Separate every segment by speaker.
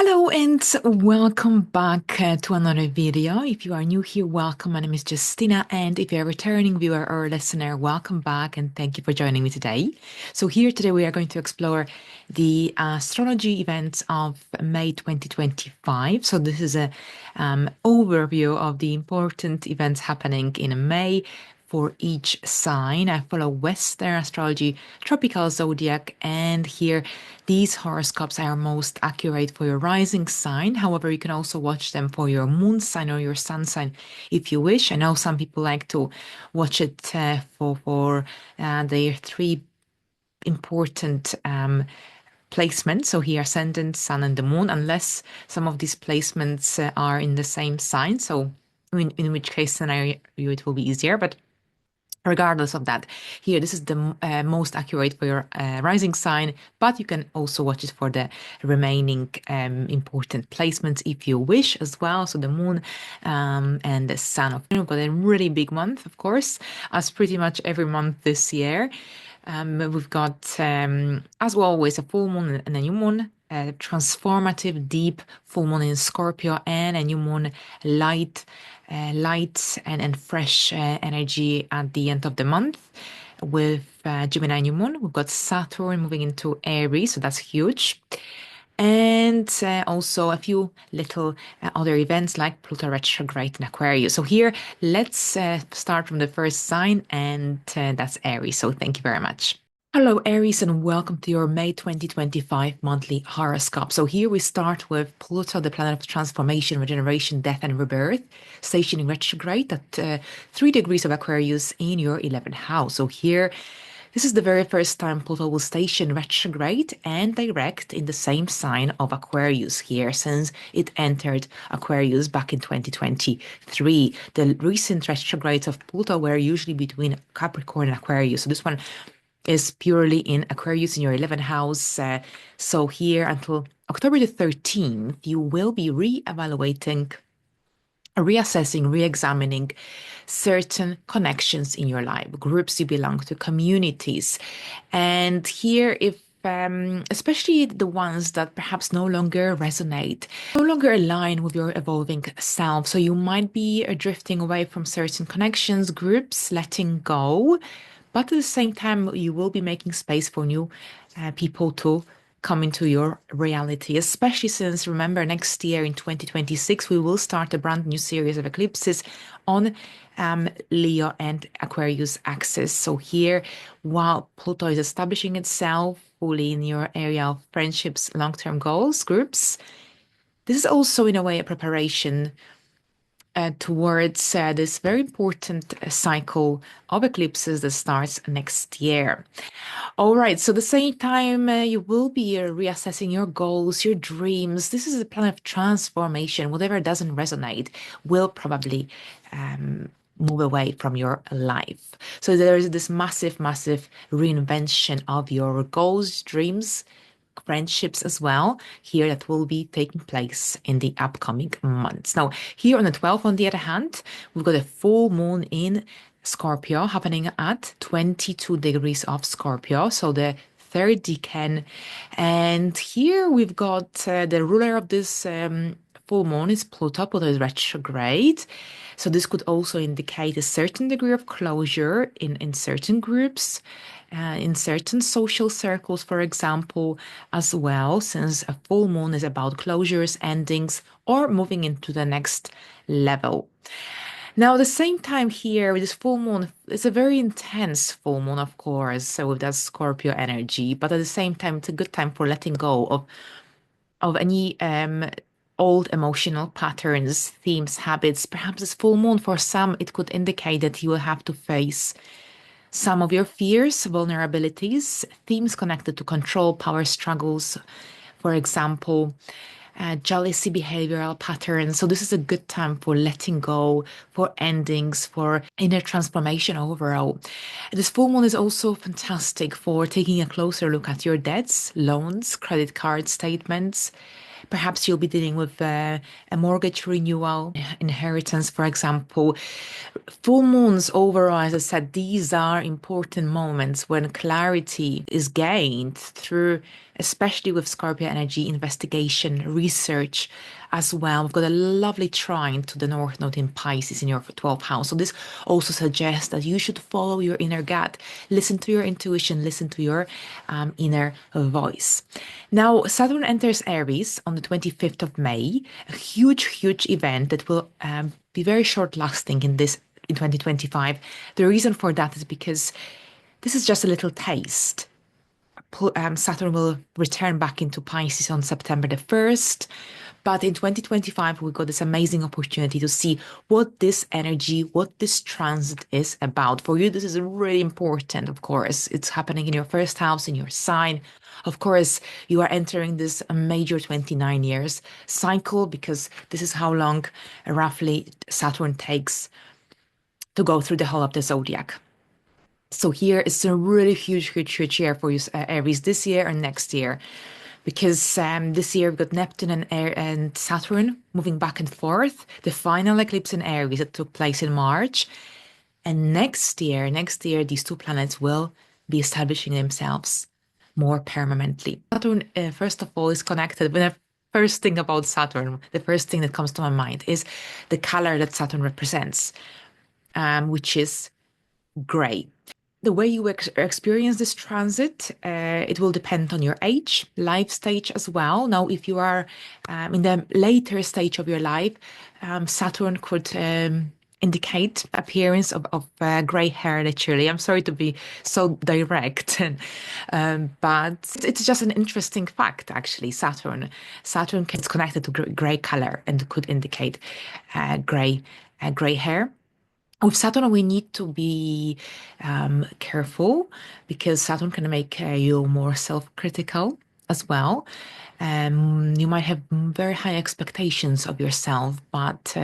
Speaker 1: Hello and welcome back to another video. If you are new here, welcome. My name is Justyna, and if you're a returning viewer or listener, welcome back and thank you for joining me today. So here today we are going to explore the astrology events of May 2025. So this is a overview of the important events happening in May for each sign. I follow Western astrology, tropical zodiac, and here these horoscopes are most accurate for your rising sign. However, you can also watch them for your moon sign or your sun sign if you wish. I know some people like to watch it for their three important placements. So here, ascendant, sun, and the moon, unless some of these placements are in the same sign. So in which case scenario it will be easier. But regardless of that, here this is the most accurate for your rising sign, but you can also watch it for the remaining important placements if you wish as well. So the moon and the sun. We've got a really big month, of course, as pretty much every month this year. We've got, as always, a full moon and a new moon, a transformative, deep full moon in Scorpio, and a new moon, light and fresh energy at the end of the month with Gemini new moon. We've got Saturn moving into Aries, so that's huge. And also a few little other events like Pluto retrograde in Aquarius. So here, let's start from the first sign, and that's Aries. So thank you very much. Hello, Aries, and welcome to your May 2025 monthly horoscope. So here we start with Pluto, the planet of transformation, regeneration, death, and rebirth, stationing retrograde at 3 degrees of Aquarius in your 11th house. So here, this is the very first time Pluto will station retrograde and direct in the same sign of Aquarius here since it entered Aquarius back in 2023. The recent retrogrades of Pluto were usually between Capricorn and Aquarius. So this one is purely in Aquarius in your 11th house. So here until October the 13th, you will be re-evaluating, reassessing, re-examining certain connections in your life, groups you belong to, communities. And here, if especially the ones that perhaps no longer resonate, no longer align with your evolving self. So you might be drifting away from certain connections, groups, letting go. But at the same time, you will be making space for new people to come into your reality, especially since, remember, next year in 2026, we will start a brand new series of eclipses on Leo and Aquarius axis. So here, while Pluto is establishing itself fully in your area of friendships, long-term goals, groups, this is also in a way a preparation towards this very important cycle of eclipses that starts next year. All right, so at the same time, you will be reassessing your goals, your dreams. This is a plan of transformation. Whatever doesn't resonate will probably move away from your life. So there is this massive, massive reinvention of your goals, dreams, friendships as well here that will be taking place in the upcoming months. Now, here on the 12th, on the other hand, we've got a full moon in Scorpio happening at 22 degrees of Scorpio, so the third decan. And here we've got the ruler of this full moon is Pluto. Pluto is retrograde. So this could also indicate a certain degree of closure in certain groups, in certain social circles, for example, as well, since a full moon is about closures, endings, or moving into the next level. Now, at the same time here, with this full moon, it's a very intense full moon, of course, so with that Scorpio energy, but at the same time, it's a good time for letting go of any old emotional patterns, themes, habits. Perhaps this full moon, for some, it could indicate that you will have to face some of your fears, vulnerabilities, themes connected to control, power struggles, for example, jealousy, behavioral patterns. So this is a good time for letting go, for endings, for inner transformation overall. This full moon is also fantastic for taking a closer look at your debts, loans, credit card statements. Perhaps you'll be dealing with a mortgage renewal, inheritance, for example. Full moons overall, as I said, these are important moments when clarity is gained through especially with Scorpio energy, investigation, research as well. We've got a lovely trine to the North Node in Pisces in your 12th house. So this also suggests that you should follow your inner gut, listen to your intuition, listen to your inner voice. Now, Saturn enters Aries on the 25th of May, a huge, huge event that will be very short lasting in 2025. The reason for that is because this is just a little taste. Saturn will return back into Pisces on September the 1st. But in 2025, we got this amazing opportunity to see what this energy, what this transit is about. For you, this is really important, of course. It's happening in your first house, in your sign. Of course, you are entering this major 29 years cycle because this is how long roughly Saturn takes to go through the whole of the zodiac. So here it's a really huge, huge, huge year for you, Aries, this year and next year, because this year we've got Neptune and Saturn moving back and forth. The final eclipse in Aries that took place in March, and next year, these two planets will be establishing themselves more permanently. Saturn, first of all, is connected. When the first thing about Saturn, the first thing that comes to my mind is the color that Saturn represents, which is gray. The way you experience this transit, it will depend on your age, life stage as well. Now, if you are in the later stage of your life, Saturn could indicate appearance of gray hair, literally. I'm sorry to be so direct, but it's just an interesting fact, actually. Saturn is connected to gray color and could indicate gray hair. With Saturn, we need to be careful because Saturn can make you more self-critical as well. You might have very high expectations of yourself, but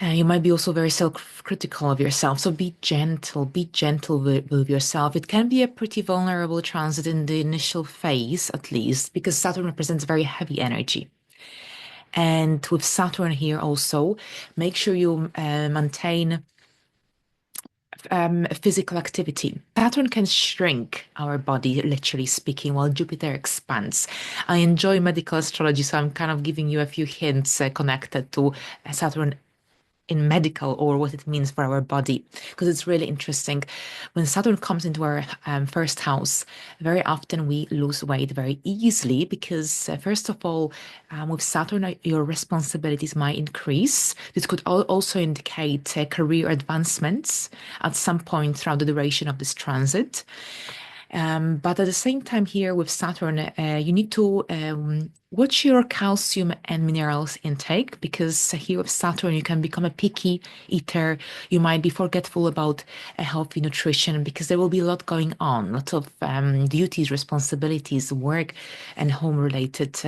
Speaker 1: you might be also very self-critical of yourself. So be gentle with yourself. It can be a pretty vulnerable transit in the initial phase, at least, because Saturn represents very heavy energy. And with Saturn here also, make sure you maintain physical activity. Saturn can shrink our body, literally speaking, while Jupiter expands. I enjoy medical astrology, so I'm kind of giving you a few hints connected to Saturn in medical or what it means for our body, because it's really interesting. When Saturn comes into our first house, very often we lose weight very easily because, first of all, with Saturn, your responsibilities might increase. This could also indicate career advancements at some point throughout the duration of this transit. But at the same time, here with Saturn, you need to watch your calcium and minerals intake, because here with Saturn, you can become a picky eater. You might be forgetful about a healthy nutrition because there will be a lot going on, lots of duties, responsibilities, work, and home related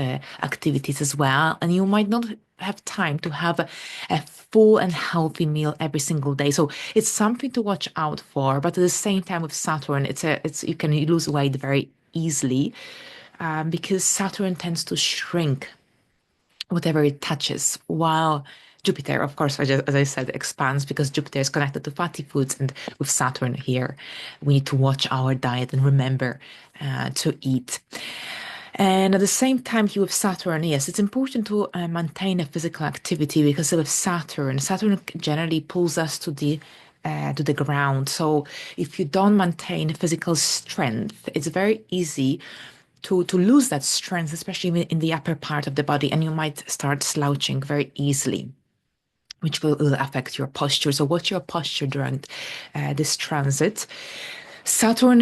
Speaker 1: activities as well. And you might not have time to have a full and healthy meal every single day. So it's something to watch out for. But at the same time, with Saturn, you can lose weight very easily because Saturn tends to shrink whatever it touches, while Jupiter, of course, as I said, expands because Jupiter is connected to fatty foods. And with Saturn here, we need to watch our diet and remember to eat. And at the same time, here with Saturn, yes, it's important to maintain a physical activity because with Saturn generally pulls us to the ground. So if you don't maintain physical strength, it's very easy to lose that strength, especially in the upper part of the body, and you might start slouching very easily, which will affect your posture. So watch your posture during this transit. Saturn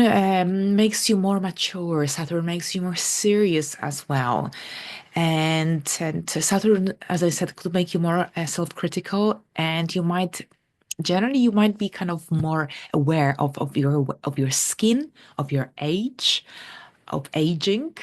Speaker 1: makes you more mature. Saturn makes you more serious as well. And Saturn, as I said, could make you more self-critical, and you might be kind of more aware of your skin, of your age, of aging,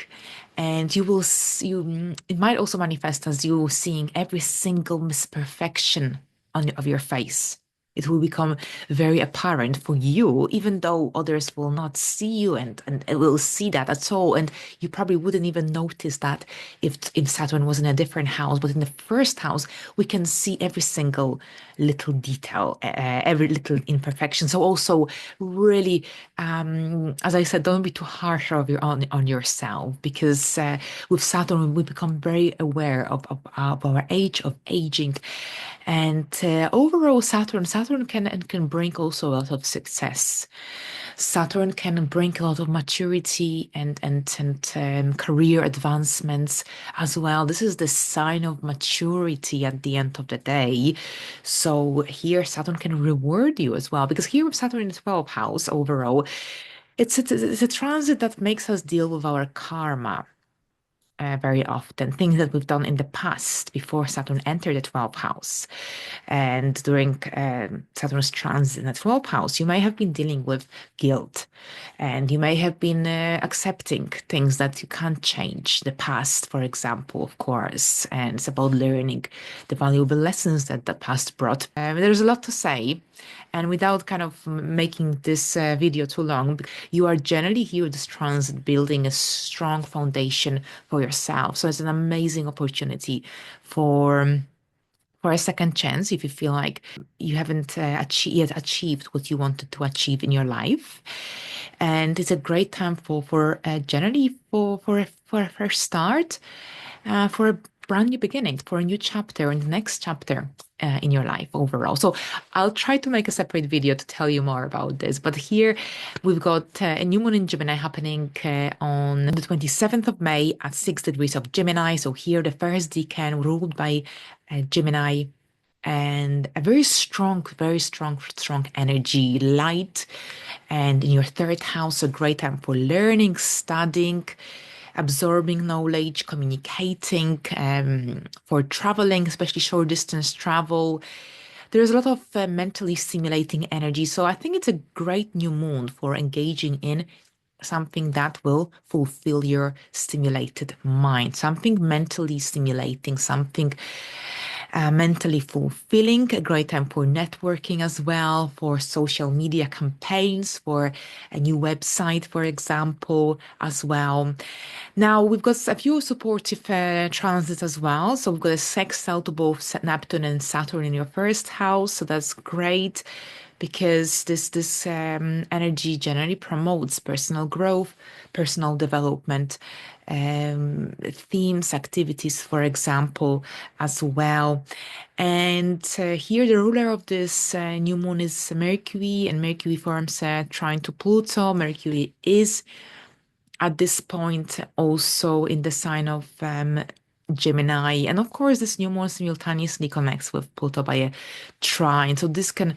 Speaker 1: and it might also manifest as you seeing every single misperfection of your face. It will become very apparent for you, even though others will not see you and will see that at all. And you probably wouldn't even notice that if Saturn was in a different house. But in the first house, we can see every single little detail, every little imperfection. So also really, as I said, don't be too harsh on yourself, because with Saturn, we become very aware of our age, of aging. And overall, Saturn can bring also a lot of success. Saturn can bring a lot of maturity and career advancements as well. This is the sign of maturity at the end of the day. So here, Saturn can reward you as well, because here with Saturn in the 12th house overall, it's a transit that makes us deal with our karma very often, things that we've done in the past before Saturn entered the 12th house. And during Saturn's transit in the 12th house, you may have been dealing with guilt, and you may have been accepting things that you can't change, the past, for example, of course. And it's about learning the valuable lessons that the past brought. There's a lot to say. And without kind of making this video too long, you are generally here with this transit building a strong foundation for yourself. So it's an amazing opportunity for a second chance if you feel like you haven't yet achieved what you wanted to achieve in your life. And it's a great time for generally for a fresh start, for a brand new beginning, for a new chapter and the next chapter in your life overall. So I'll try to make a separate video to tell you more about this. But here we've got a new moon in Gemini happening on the 27th of May at 6 degrees of Gemini. So here the first decan ruled by Gemini, and a very strong energy, light. And in your third house, a great time for learning, studying, absorbing knowledge, communicating, for traveling, especially short distance travel. There's a lot of mentally stimulating energy. So I think it's a great new moon for engaging in something that will fulfill your stimulated mind, something mentally stimulating, something mentally fulfilling. A great time for networking as well, for social media campaigns, for a new website, for example, as well. Now, we've got a few supportive transits as well. So we've got a sextile to both Neptune and Saturn in your first house. So that's great, because this energy generally promotes personal growth, personal development, themes, activities, for example, as well. And here the ruler of this new moon is Mercury, and Mercury forms trine to Pluto. Mercury is at this point also in the sign of Gemini. And of course, this new moon simultaneously connects with Pluto by a trine. So this can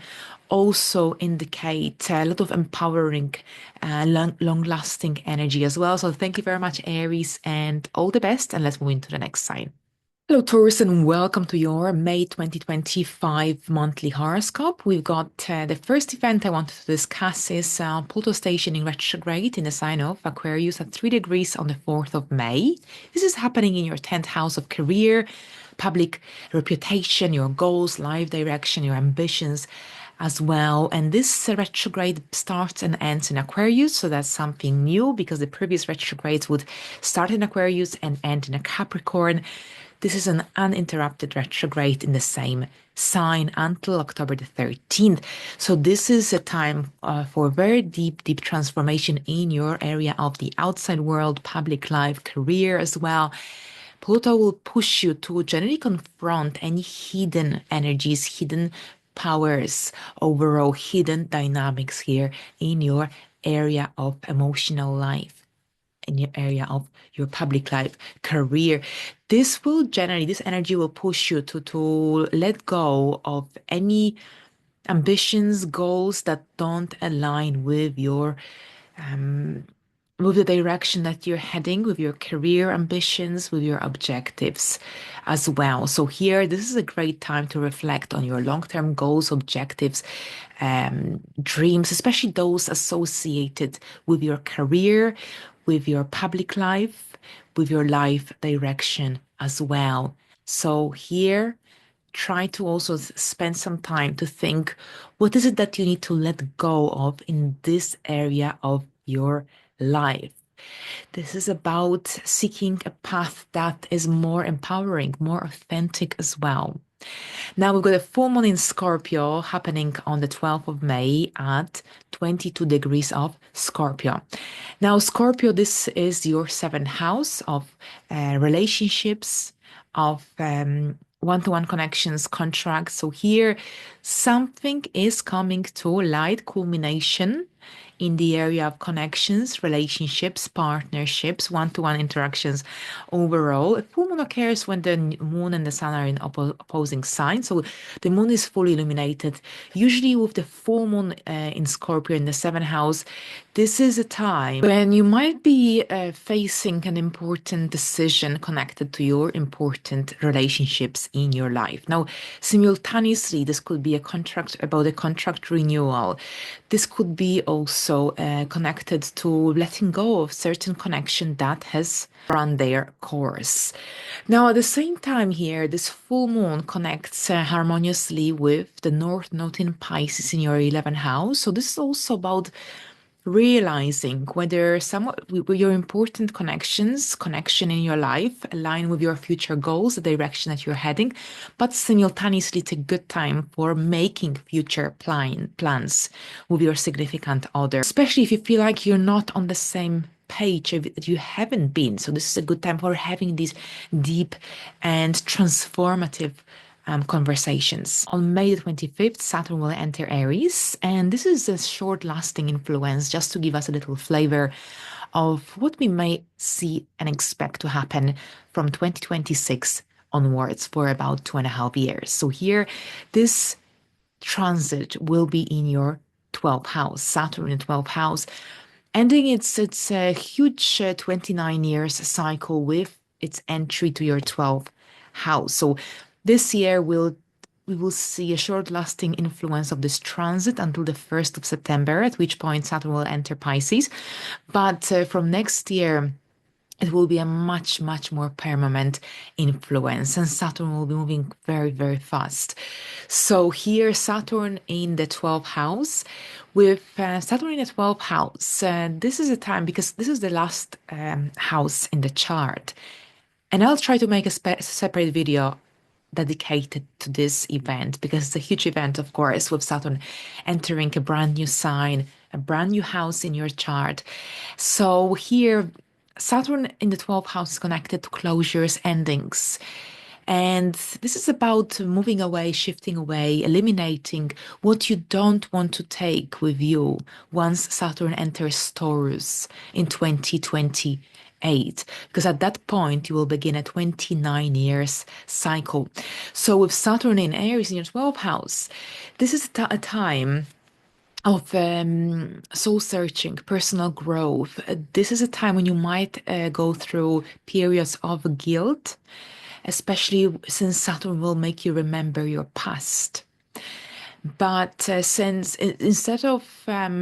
Speaker 1: also indicate a lot of empowering, long-lasting energy as well. So thank you very much, Aries, and all the best. And let's move into the next sign. Hello, Taurus, and welcome to your May 2025 monthly horoscope. We've got the first event I wanted to discuss is Pluto stationing retrograde in the sign of Aquarius at 3 degrees on the 4th of May. This is happening in your 10th house of career, public reputation, your goals, life direction, your ambitions as well. And this retrograde starts and ends in Aquarius. So that's something new, because the previous retrogrades would start in Aquarius and end in a Capricorn. This is an uninterrupted retrograde in the same sign until October the 13th. So this is a time for very deep transformation in your area of the outside world, public life, career as well. Pluto will push you to generally confront any hidden energies, hidden powers, overall hidden dynamics here in your area of emotional life, in your area of your public life, career. This energy will push you to let go of any ambitions, goals that don't align with the direction that you're heading, with your career ambitions, with your objectives as well. So here, this is a great time to reflect on your long-term goals, objectives, dreams, especially those associated with your career, with your public life, with your life direction as well. So here, try to also spend some time to think, what is it that you need to let go of in this area of your life? This is about seeking a path that is more empowering, more authentic as well. Now we've got a full moon in Scorpio happening on the 12th of May at 22 degrees of Scorpio. Now, Scorpio, this is your seventh house of relationships, of one-to-one connections, contracts. So here, something is coming to light, culmination in the area of connections, relationships, partnerships, one-to-one interactions overall. A full moon occurs when the moon and the sun are in opposing signs. So the moon is fully illuminated. Usually with the full moon in Scorpio in the seventh house, this is a time when you might be facing an important decision connected to your important relationships in your life. Now, simultaneously, this could be a contract about a contract renewal. This could be also connected to letting go of certain connection that has run their course. Now, at the same time here, this full moon connects harmoniously with the North Node in Pisces in your 11th house. So this is also about realizing whether some of your important connection in your life align with your future goals, the direction that you're heading, but simultaneously it's a good time for making future plans with your significant other, especially if you feel like you're not on the same page that you haven't been. So this is a good time for having these deep and transformative conversations. On May the 25th, Saturn will enter Aries, and this is a short lasting influence just to give us a little flavor of what we may see and expect to happen from 2026 onwards for about 2.5 years. So here, this transit will be in your 12th house, Saturn in 12th house, ending its a huge 29 years cycle with its entry to your 12th house. So this year we will see a short-lasting influence of this transit until the 1st of September, at which point Saturn will enter Pisces. But from next year, it will be a much, much more permanent influence, and Saturn will be moving very, very fast. So here, Saturn in the 12th house, with Saturn in the 12th house, this is a time, because this is the last house in the chart. And I'll try to make a separate video dedicated to this event, because it's a huge event, of course, with Saturn entering a brand new sign, a brand new house in your chart. So here, Saturn in the 12th house is connected to closures, endings. And this is about moving away, shifting away, eliminating what you don't want to take with you once Saturn enters Taurus in 2028. Because at that point, you will begin a 29 years cycle. So with Saturn in Aries in your 12th house, this is a time of soul searching, personal growth. This is a time when you might go through periods of guilt, especially since Saturn will make you remember your past. But since instead of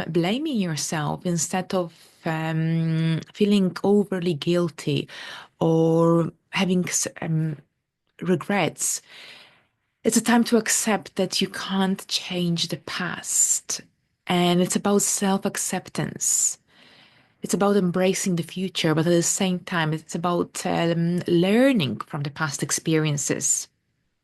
Speaker 1: blaming yourself, instead of feeling overly guilty or having regrets, it's a time to accept that you can't change the past. And it's about self-acceptance. It's about embracing the future, but at the same time, it's about learning from the past experiences.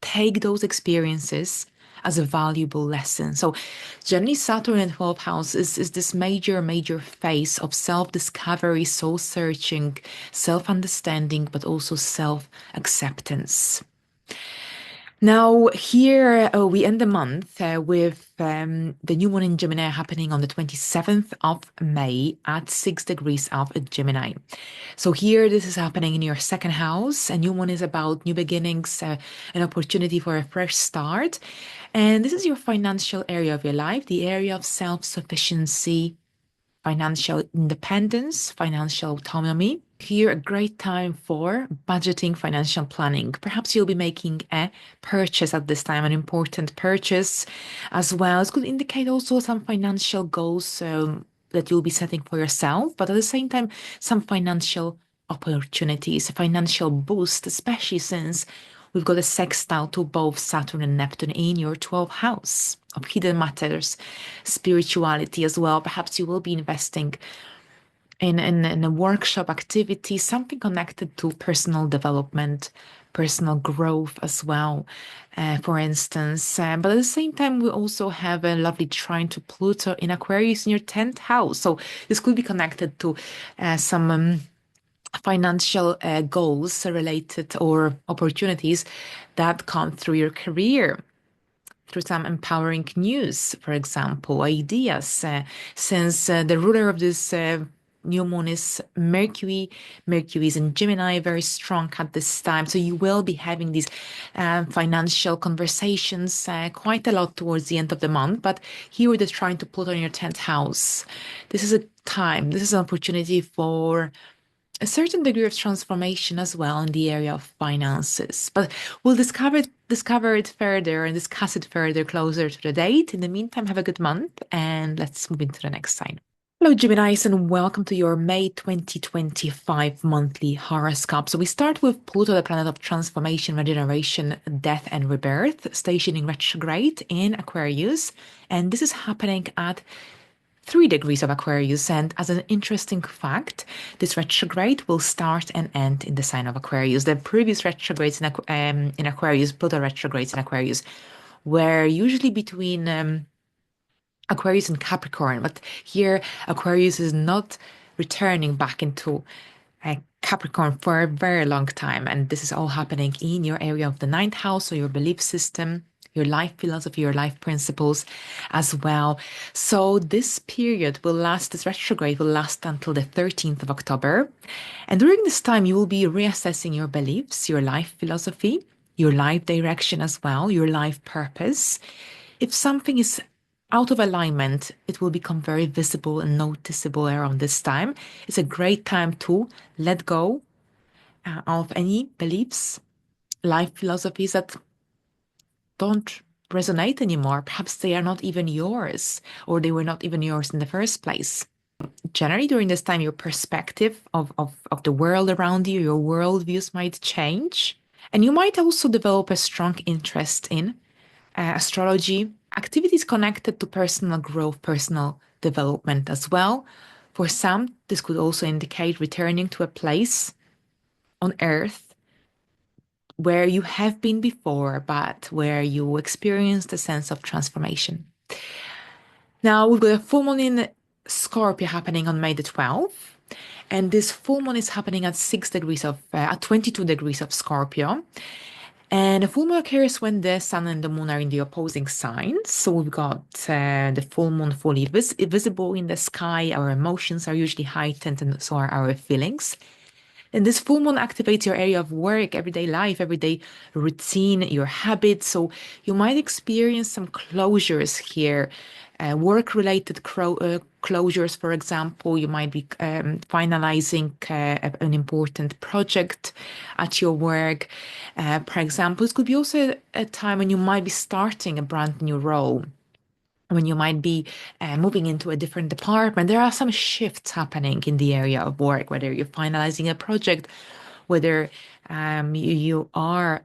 Speaker 1: Take those experiences as a valuable lesson. So generally, Saturn in 12th house is this major, major phase of self-discovery, soul-searching, self-understanding, but also self-acceptance. Now, here we end the month with the new moon in Gemini happening on the 27th of May at 6 degrees of Gemini. So here, this is happening in your second house. A new moon is about new beginnings, an opportunity for a fresh start. And this is your financial area of your life, the area of self-sufficiency, financial independence, financial autonomy. Here, a great time for budgeting, financial planning. Perhaps you'll be making a purchase at this time, an important purchase as well. It could indicate also some financial goals that you'll be setting for yourself, but at the same time, some financial opportunities, a financial boost, especially since we've got a sextile to both Saturn and Neptune in your 12th house of hidden matters, spirituality as well. Perhaps you will be investing in a workshop activity, something connected to personal development, personal growth as well, for instance. But at the same time, we also have a lovely trine to Pluto in Aquarius in your 10th house. So this could be connected to some financial goals related or opportunities that come through your career, through some empowering news, for example, ideas, since the ruler of this new moon is Mercury. Mercury is in Gemini, very strong at this time. So you will be having these financial conversations quite a lot towards the end of the month. But here we're just trying to put on your 10th house. This is a time, this is an opportunity for a certain degree of transformation as well in the area of finances. But we'll discover it further and discuss it further closer to the date. In the meantime, have a good month and let's move into the next sign. Hello, Geminis, and welcome to your May 2025 monthly horoscope. So we start with Pluto, the planet of transformation, regeneration, death, and rebirth, stationing retrograde in Aquarius. And this is happening at 3 degrees of Aquarius. And as an interesting fact, this retrograde will start and end in the sign of Aquarius. The previous retrogrades in Aquarius, Pluto retrogrades in Aquarius, were usually between Aquarius and Capricorn. But here, Aquarius is not returning back into Capricorn for a very long time. And this is all happening in your area of the 9th house, so your belief system, your life philosophy, your life principles as well. So this period will last, this retrograde will last until the 13th of October. And during this time, you will be reassessing your beliefs, your life philosophy, your life direction as well, your life purpose. If something is out of alignment, it will become very visible and noticeable around this time. It's a great time to let go of any beliefs, life philosophies that don't resonate anymore. Perhaps they are not even yours, or they were not even yours in the first place. Generally, during this time, your perspective of the world around you, your worldviews might change. And you might also develop a strong interest in astrology, activities connected to personal growth, personal development as well. For some, this could also indicate returning to a place on Earth where you have been before, but where you experienced a sense of transformation. Now, we've got a full moon in Scorpio happening on May the 12th. And this full moon is happening at 22 degrees of Scorpio. And a full moon occurs when the sun and the moon are in the opposing signs. So we've got the full moon fully visible in the sky. Our emotions are usually heightened, and so are our feelings. And this full moon activates your area of work, everyday life, everyday routine, your habits. So you might experience some closures here, work-related closures, for example. You might be finalizing an important project at your work. For example, it could be also a time when you might be starting a brand new role, when you might be moving into a different department. There are some shifts happening in the area of work, whether you're finalizing a project, whether you are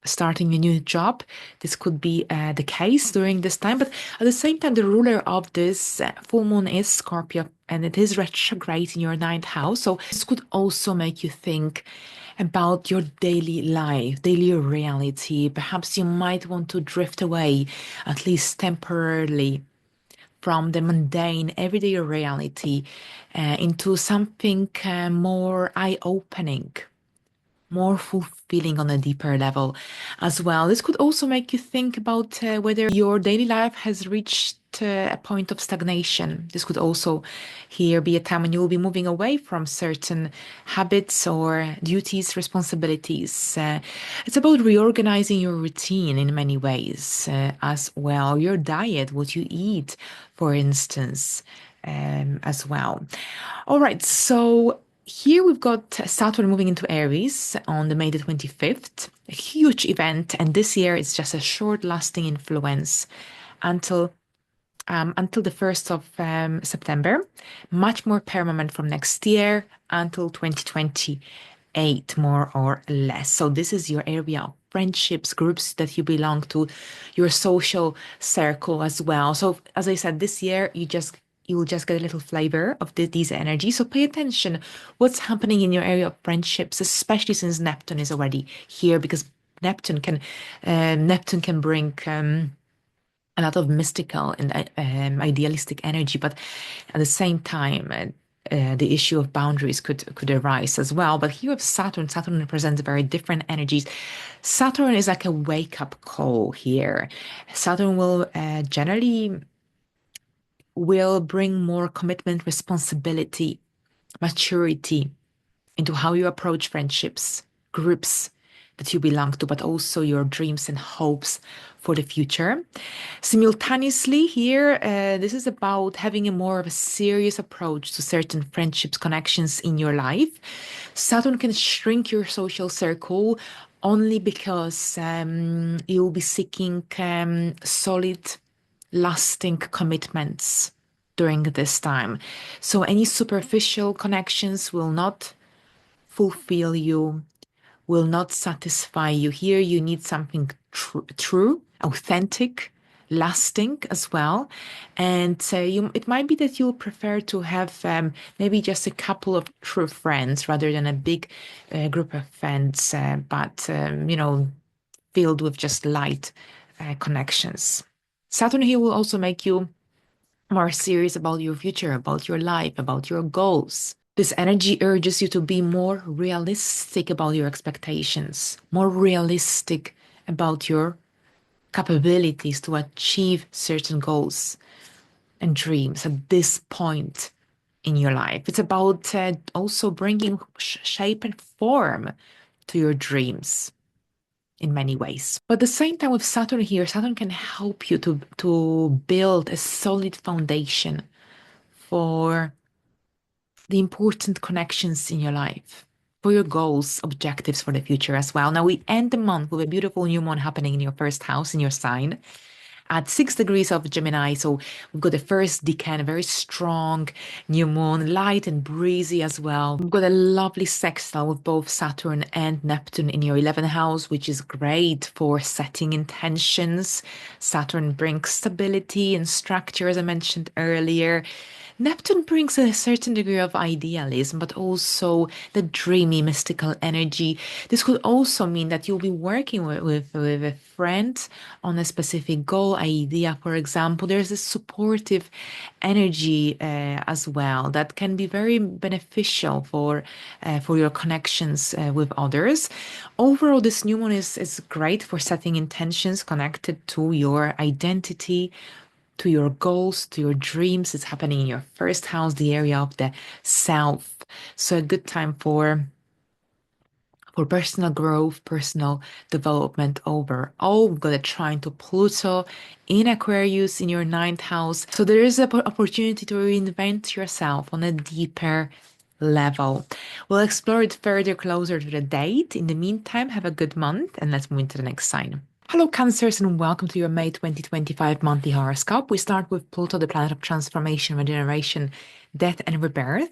Speaker 1: starting a new job. This could be the case during this time. But at the same time, the ruler of this full moon is Scorpio, and it is retrograde in your 9th house. So this could also make you think about your daily life, daily reality. Perhaps you might want to drift away, at least temporarily, from the mundane everyday reality into something more eye-opening, more fulfilling on a deeper level as well. This could also make you think about whether your daily life has reached a point of stagnation. This could also here be a time when you will be moving away from certain habits or duties, responsibilities. It's about reorganizing your routine in many ways as well. Your diet, what you eat, for instance, as well. All right, so here we've got Saturn moving into Aries on the May the 25th, a huge event, and this year it's just a short-lasting influence until the 1st of September, much more permanent from next year until 2028. 8, more or less. So this is your area of friendships, groups that you belong to, your social circle as well. So as I said, this year you will just get a little flavor of these energies. So pay attention what's happening in your area of friendships, especially since Neptune is already here, because Neptune can bring a lot of mystical and idealistic energy, but at the same time, the issue of boundaries could arise as well. But here with Saturn represents very different energies. Saturn is like a wake up call here. Saturn will generally will bring more commitment, responsibility, maturity into how you approach friendships, groups that you belong to, but also your dreams and hopes for the future. Simultaneously, here, this is about having a more of a serious approach to certain friendships, connections in your life. Saturn can shrink your social circle only because you'll be seeking solid, lasting commitments during this time. So any superficial connections will not fulfill you, will not satisfy you. Here, you need something true, authentic, lasting as well. And it might be that you'll prefer to have maybe just a couple of true friends rather than a big group of friends, but filled with just light connections. Saturn here will also make you more serious about your future, about your life, about your goals. This energy urges you to be more realistic about your expectations, more realistic about your capabilities to achieve certain goals and dreams at this point in your life. It's about also bringing shape and form to your dreams in many ways. But at the same time with Saturn here, Saturn can help you to build a solid foundation for the important connections in your life, for your goals, objectives for the future as well. Now, we end the month with a beautiful new moon happening in your first house, in your sign, at 6 degrees of Gemini. So we've got the first decan, a very strong new moon, light and breezy as well. We've got a lovely sextile with both Saturn and Neptune in your 11th house, which is great for setting intentions. Saturn brings stability and structure, as I mentioned earlier. Neptune brings a certain degree of idealism, but also the dreamy, mystical energy. This could also mean that you'll be working with a friend on a specific goal, idea, for example. There's a supportive energy as well that can be very beneficial for your connections with others. Overall, this new moon is great for setting intentions connected to your identity, to your goals, to your dreams. It's happening in your first house, the area of the self. So a good time for personal growth, personal development overall. We've got a trine to Pluto in Aquarius in your 9th house. So there is an opportunity to reinvent yourself on a deeper level. We'll explore it further closer to the date. In the meantime, have a good month and let's move into the next sign. Hello, Cancers, and welcome to your May 2025 monthly horoscope. We start with Pluto, the planet of transformation, regeneration, death, and rebirth,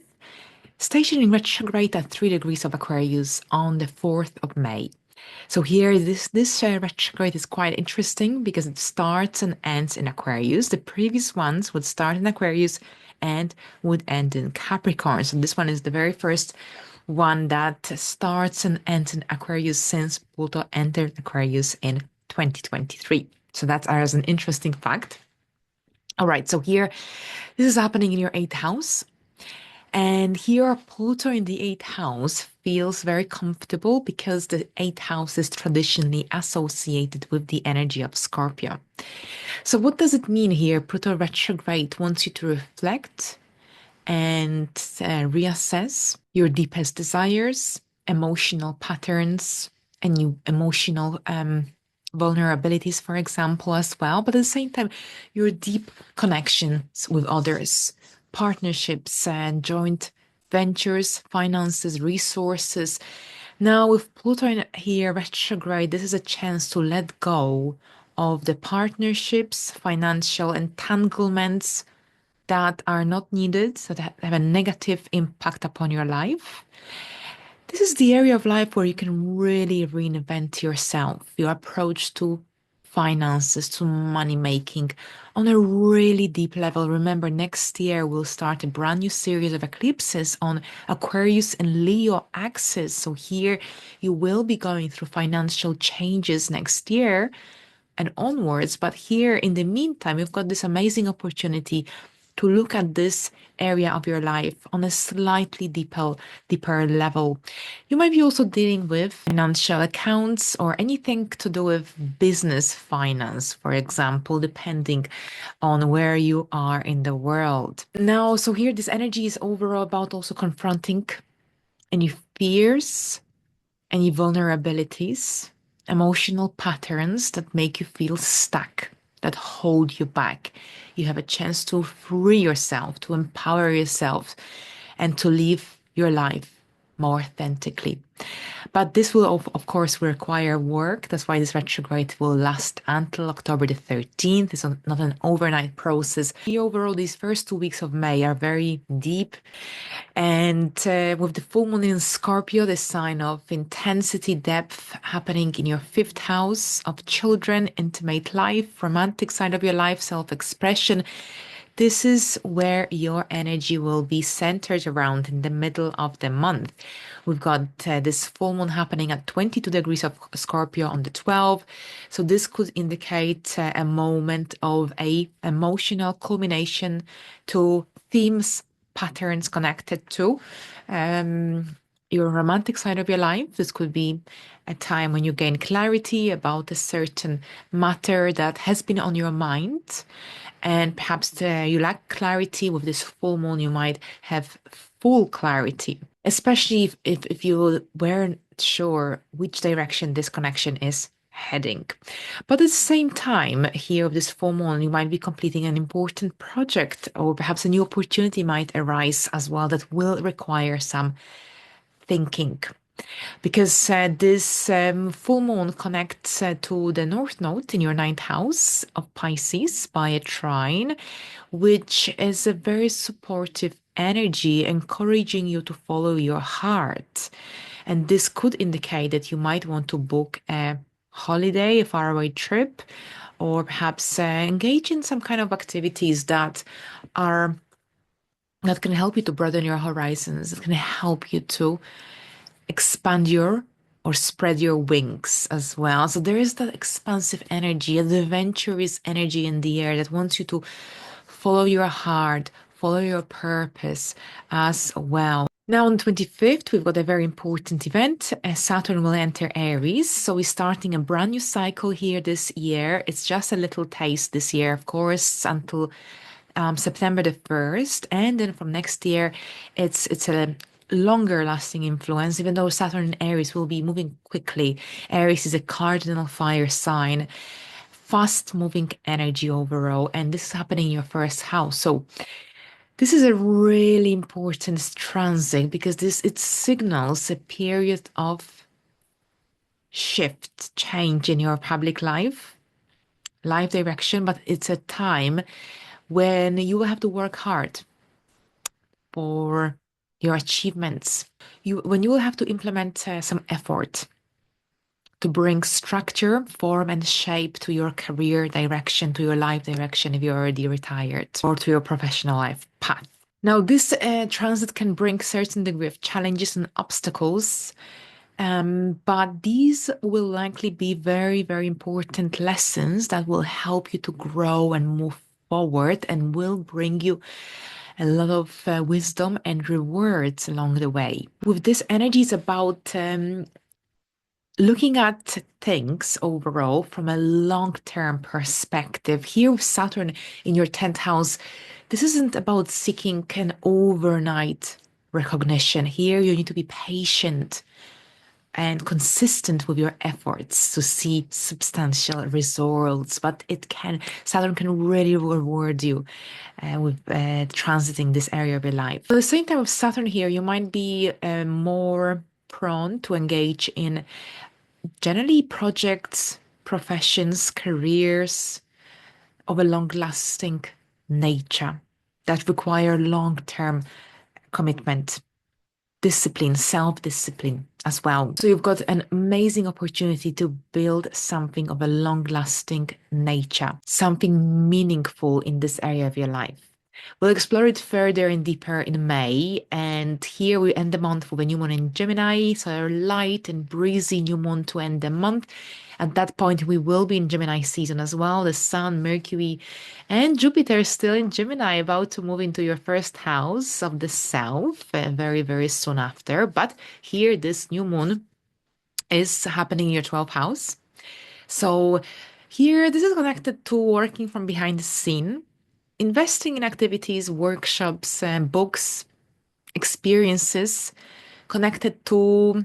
Speaker 1: stationing retrograde at 3 degrees of Aquarius on the 4th of May. So here, this retrograde is quite interesting because it starts and ends in Aquarius. The previous ones would start in Aquarius and would end in Capricorn. So this one is the very first one that starts and ends in Aquarius since Pluto entered Aquarius in 2023. So that's as an interesting fact. All right, so here, this is happening in your 8th house. And here, Pluto in the 8th house feels very comfortable because the 8th house is traditionally associated with the energy of Scorpio. So what does it mean here? Pluto retrograde wants you to reflect and reassess your deepest desires, emotional patterns, and new emotional vulnerabilities, for example, as well. But at the same time, your deep connections with others, partnerships and joint ventures, finances, resources. Now, with Pluto here retrograde, this is a chance to let go of the partnerships, financial entanglements that are not needed, so that have a negative impact upon your life. This is the area of life where you can really reinvent yourself, your approach to finances, to money making on a really deep level. Remember, next year we'll start a brand new series of eclipses on Aquarius and Leo axis. So here you will be going through financial changes next year and onwards. But here in the meantime, you've got this amazing opportunity to look at this area of your life on a slightly deeper level. You might be also dealing with financial accounts or anything to do with business finance, for example, depending on where you are in the world. Now, so here this energy is overall about also confronting any fears, any vulnerabilities, emotional patterns that make you feel stuck, that hold you back. You have a chance to free yourself, to empower yourself, and to live your life more authentically. But this will, of course, require work. That's why this retrograde will last until October the 13th. It's not an overnight process. Overall, these first 2 weeks of May are very deep. And with the full moon in Scorpio, the sign of intensity, depth happening in your fifth house of children, intimate life, romantic side of your life, self expression. This is where your energy will be centered around in the middle of the month. We've got this full moon happening at 22 degrees of Scorpio on the 12th. So this could indicate a moment of a emotional culmination to themes, patterns connected to your romantic side of your life. This could be a time when you gain clarity about a certain matter that has been on your mind. And perhaps you lack clarity with this full moon, you might have full clarity, especially if you weren't sure which direction this connection is heading. But at the same time, here with this full moon, you might be completing an important project, or perhaps a new opportunity might arise as well that will require some thinking. Because this full moon connects to the North Node in your ninth house of Pisces by a trine, which is a very supportive energy, encouraging you to follow your heart. And this could indicate that you might want to book a holiday, a faraway trip, or perhaps engage in some kind of activities that can help you to broaden your horizons, that can help you to expand your or spread your wings as well. So there is that expansive energy, the adventurous energy in the air that wants you to follow your heart, follow your purpose as well. Now on the 25th, we've got a very important event. Saturn will enter Aries. So we're starting a brand new cycle here this year. It's just a little taste this year, of course, until September the 1st. And then from next year, it's a longer lasting influence, even though Saturn in Aries will be moving quickly. Aries is a cardinal fire sign, fast moving energy overall. And this is happening in your first house. So this is a really important transit because it signals a period of shift, change in your public life direction, but it's a time when you will have to work hard for your achievements. When you will have to implement some effort to bring structure, form, and shape to your career direction, to your life direction if you're already retired, or to your professional life path. Now, this transit can bring certain degree of challenges and obstacles, but these will likely be very, very important lessons that will help you to grow and move forward and will bring you a lot of wisdom and rewards along the way. With this energy, it's about looking at things overall from a long-term perspective. Here with Saturn in your 10th house, this isn't about seeking an overnight recognition. Here you need to be patient and consistent with your efforts to see substantial results. But Saturn can really reward you with transiting this area of your life. At the same time with Saturn here, you might be more prone to engage in generally projects, professions, careers of a long-lasting nature that require long-term commitment. discipline, self-discipline as well. So you've got an amazing opportunity to build something of a long-lasting nature, something meaningful in this area of your life. We'll explore it further and deeper in May. And here we end the month with a new moon in Gemini. So a light and breezy new moon to end the month. At that point, we will be in Gemini season as well. The Sun, Mercury, and Jupiter is still in Gemini, about to move into your first house of the South very, very soon after. But here, this new moon is happening in your 12th house. So here, this is connected to working from behind the scene, investing in activities, workshops, books, experiences connected to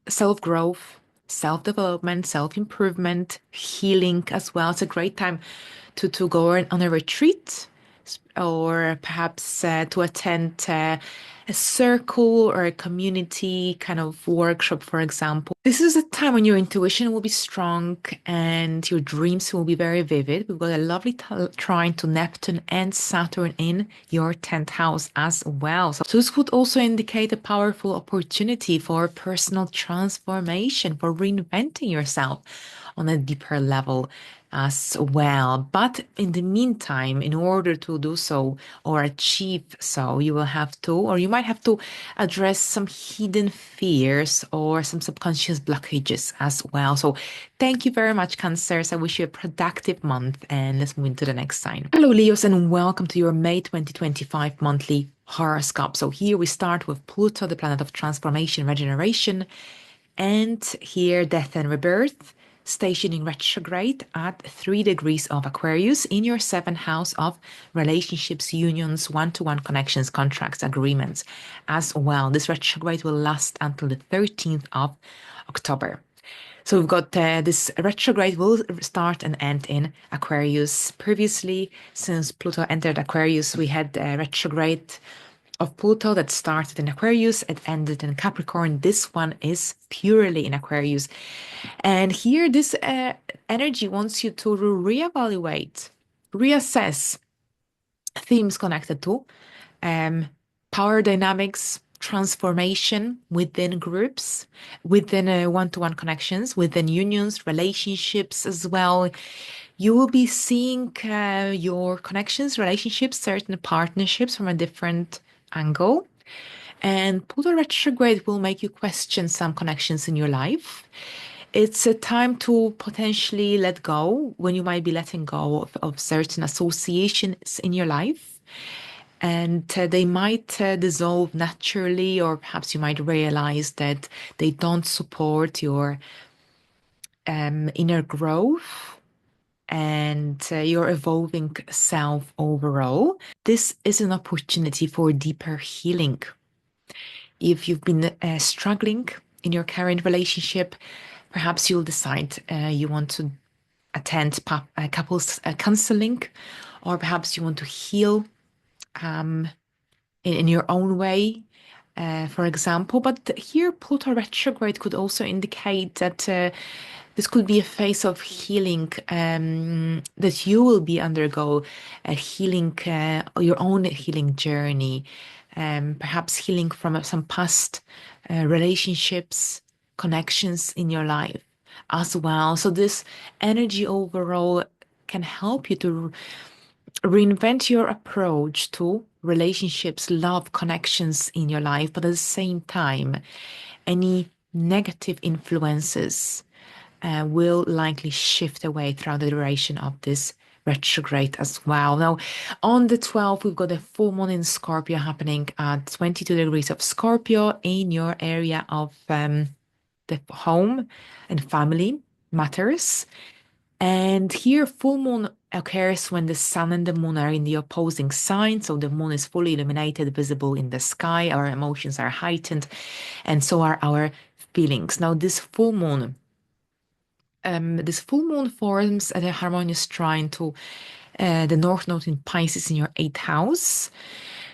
Speaker 1: self-growth, self-development, self-improvement, healing as well. It's a great time to go on a retreat, or perhaps to attend a circle or a community kind of workshop, for example. This is a time when your intuition will be strong and your dreams will be very vivid. We've got a lovely trine to Neptune and Saturn in your 10th house as well. So this could also indicate a powerful opportunity for personal transformation, for reinventing yourself on a deeper level as well. But in the meantime, in order to do so or achieve so, you will have to, or you might have to address some hidden fears or some subconscious blockages as well. So thank you very much, Cancers. I wish you a productive month, and let's move into the next sign. Hello, Leos, and welcome to your May 2025 monthly horoscope. So here we start with Pluto, the planet of transformation, regeneration, and here death and rebirth, stationing retrograde at 3 degrees of Aquarius in your 7th house of relationships, unions, one-to-one connections, contracts, agreements as well. This retrograde will last until the 13th of October. So we've got this retrograde will start and end in Aquarius. Previously, since Pluto entered Aquarius, we had a retrograde of Pluto that started in Aquarius, it ended in Capricorn. This one is purely in Aquarius. And here, this energy wants you to reevaluate, reassess themes connected to power dynamics, transformation within groups, within one-to-one connections, within unions, relationships as well. You will be seeing your connections, relationships, certain partnerships from a different angle. And Pluto retrograde will make you question some connections in your life. It's a time to potentially let go when you might be letting go of certain associations in your life. And they might dissolve naturally, or perhaps you might realize that they don't support your inner growth and your evolving self overall. This is an opportunity for deeper healing. If you've been struggling in your current relationship, perhaps you'll decide you want to attend couples counseling, or perhaps you want to heal in your own way, for example. But here, Pluto retrograde could also indicate that this could be a phase of healing that you will be undergo a healing, your own healing journey, perhaps healing from some past relationships, connections in your life as well. So this energy overall can help you to reinvent your approach to relationships, love, connections in your life, but at the same time, any negative influences will likely shift away throughout the duration of this retrograde as well. Now, on the 12th, we've got a full moon in Scorpio happening at 22 degrees of Scorpio in your area of the home and family matters. And here, full moon occurs when the sun and the moon are in the opposing sign. So the moon is fully illuminated, visible in the sky. Our emotions are heightened, and so are our feelings. Now, this full moon forms a harmonious trine to the North Node in Pisces in your 8th house.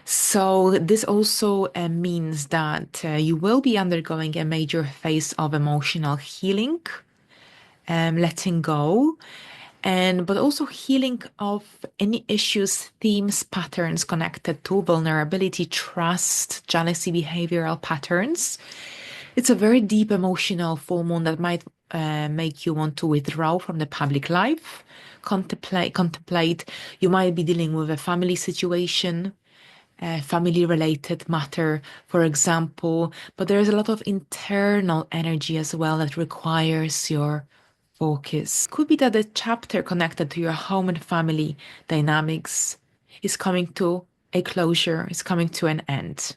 Speaker 1: So this also means that you will be undergoing a major phase of emotional healing, letting go, but also healing of any issues, themes, patterns connected to vulnerability, trust, jealousy, behavioral patterns. It's a very deep emotional full moon that might make you want to withdraw from the public life, contemplate. You might be dealing with a family situation, family related matter, for example, but there's a lot of internal energy as well that requires your focus. Could be that the chapter connected to your home and family dynamics is coming to a closure, is coming to an end.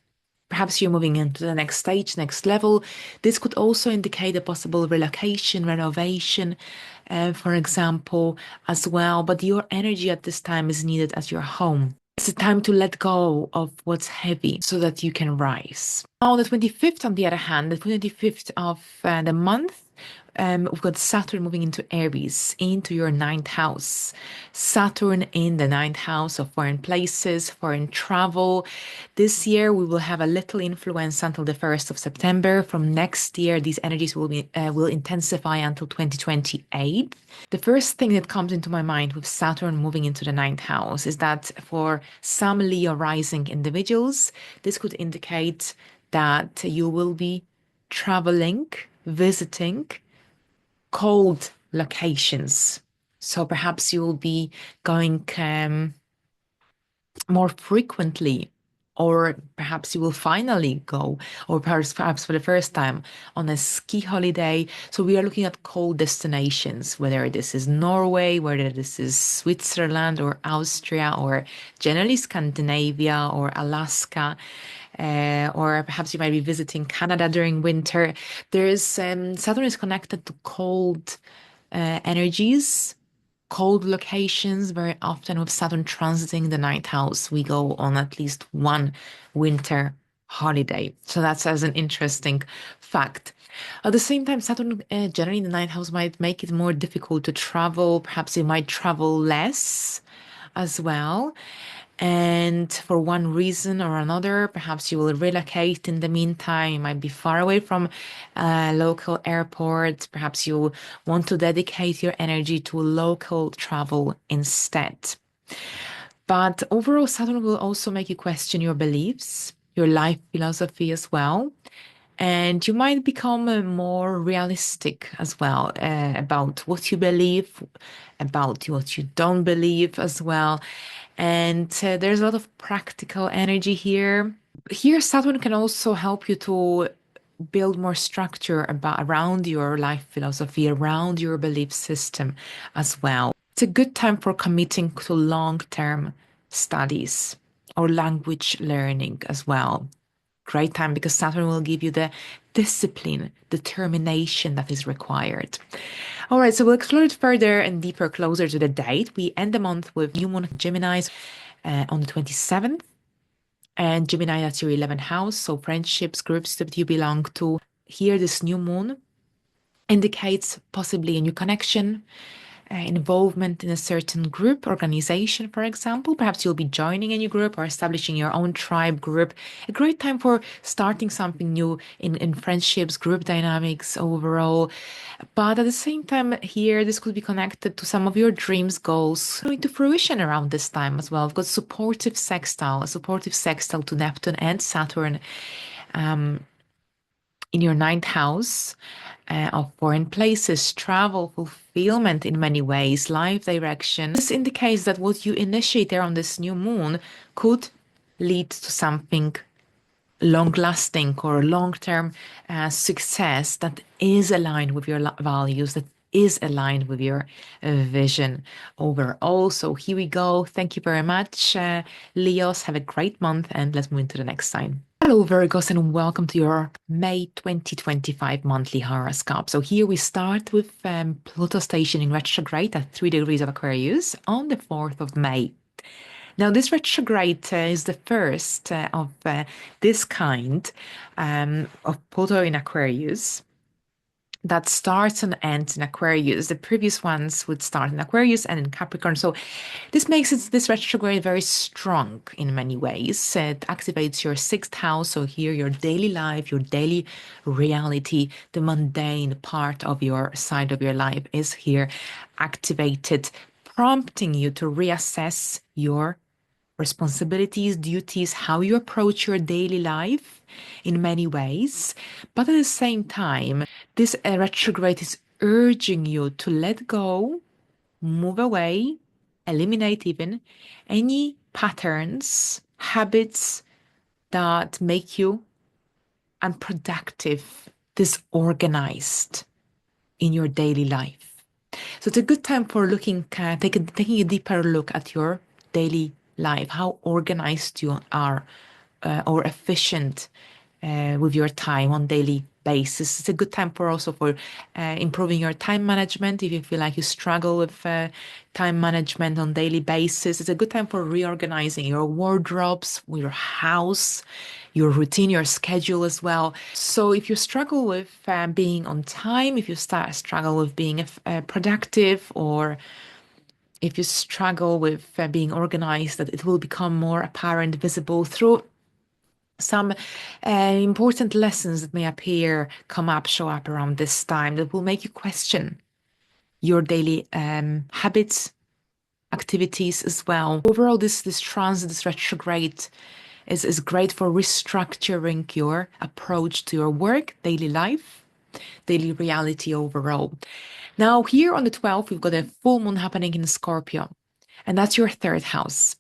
Speaker 1: Perhaps you're moving into the next stage, next level. This could also indicate a possible relocation, renovation, for example, as well. But your energy at this time is needed at your home. It's a time to let go of what's heavy so that you can rise. Now, the 25th, on the other hand, the 25th of the month, we've got Saturn moving into Aries, into your ninth house. Saturn in the ninth house of foreign places, foreign travel. This year, we will have a little influence until the 1st of September. From next year, these energies will intensify until 2028. The first thing that comes into my mind with Saturn moving into the ninth house is that for some Leo rising individuals, this could indicate that you will be traveling, visiting cold locations. So perhaps you will be going more frequently, or perhaps you will finally go, or perhaps for the first time on a ski holiday. So we are looking at cold destinations, whether this is Norway, whether this is Switzerland or Austria, or generally Scandinavia or Alaska. Or perhaps you might be visiting Canada during winter. Saturn is connected to cold energies, cold locations. Very often with Saturn transiting the ninth house, we go on at least one winter holiday. So that's as an interesting fact. At the same time, Saturn generally in the ninth house might make it more difficult to travel. Perhaps you might travel less as well. And for one reason or another, perhaps you will relocate in the meantime. You might be far away from local airports. Perhaps you want to dedicate your energy to local travel instead. But overall, Saturn will also make you question your beliefs, your life philosophy as well. And you might become more realistic as well about what you believe, about what you don't believe as well. And there's a lot of practical energy here. Here, Saturn can also help you to build more structure around your life philosophy, around your belief system as well. It's a good time for committing to long-term studies or language learning as well. Great time because Saturn will give you the discipline, determination that is required. All right, so we'll explore it further and deeper closer to the date. We end the month with new moon Geminis on the 27th. And Gemini, that's your 11th house. So friendships, groups that you belong to. Here, this new moon indicates possibly a new connection, involvement in a certain group, organization, for example. Perhaps you'll be joining a new group or establishing your own tribe group. A great time for starting something new in friendships, group dynamics overall. But at the same time, here, this could be connected to some of your dreams, goals coming to fruition around this time as well. We've got a supportive sextile to Neptune and Saturn in your ninth house of foreign places, travel, fulfillment in many ways, life direction. This indicates that what you initiate there on this new moon could lead to something long-lasting or long-term success that is aligned with your values, that is aligned with your vision overall. So here we go. Thank you very much, Leos. Have a great month, and let's move into the next sign. Hello, Virgos, and welcome to your May 2025 monthly horoscope. So here we start with Pluto stationing retrograde at 3 degrees of Aquarius on the 4th of May. Now, this retrograde is the first of this kind of Pluto in Aquarius. that starts and ends in Aquarius. The previous ones would start in Aquarius and in Capricorn. So this makes this retrograde very strong in many ways. It activates your sixth house. So here, your daily life, your daily reality, the mundane part of your side of your life is here activated, prompting you to reassess your responsibilities, duties, how you approach your daily life in many ways. But at the same time, this retrograde is urging you to let go, move away, eliminate even any patterns, habits that make you unproductive, disorganized in your daily life. So it's a good time for taking a deeper look at your daily life, how organized you are, or efficient with your time on daily basis. It's a good time for improving your time management. If you feel like you struggle with time management on daily basis, it's a good time for reorganizing your wardrobes, your house, your routine, your schedule as well. So if you struggle with being on time, if you struggle with being productive, or if you struggle with being organized, that it will become more apparent, visible through some important lessons that may show up around this time that will make you question your daily habits, activities as well. Overall, this transit, this retrograde is great for restructuring your approach to your work, daily life, daily reality overall. Now, here on the 12th, we've got a full moon happening in Scorpio, and that's your third house.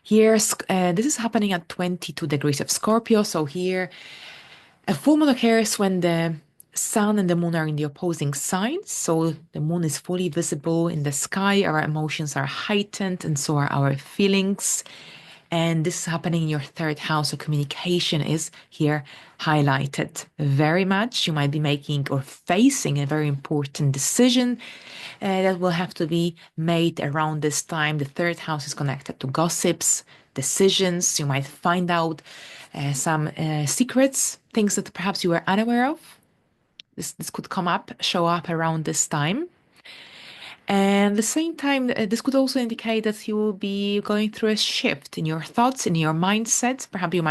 Speaker 1: Here, this is happening at 22 degrees of Scorpio. So here, a full moon occurs when the sun and the moon are in the opposing signs. So the moon is fully visible in the sky. Our emotions are heightened, and so are our feelings. And this is happening in your third house. So communication is here highlighted very much. You might be making or facing a very important decision that will have to be made around this time. The third house is connected to gossips, decisions. You might find out some secrets, things that perhaps you were unaware of. This could show up around this time. And at the same time, this could also indicate that you will be going through a shift in your thoughts, in your mindset. Perhaps you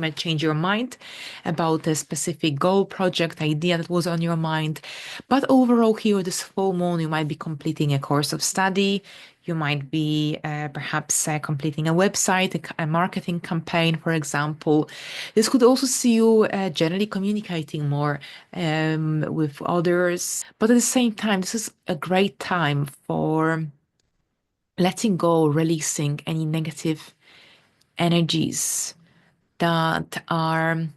Speaker 1: might change your mind about a specific goal, project, idea that was on your mind. But overall, here, this full moon, you might be completing a course of study. You might be perhaps completing a website, a marketing campaign, for example. This could also see you generally communicating more with others. But at the same time, this is a great time for letting go, releasing any negative energies that are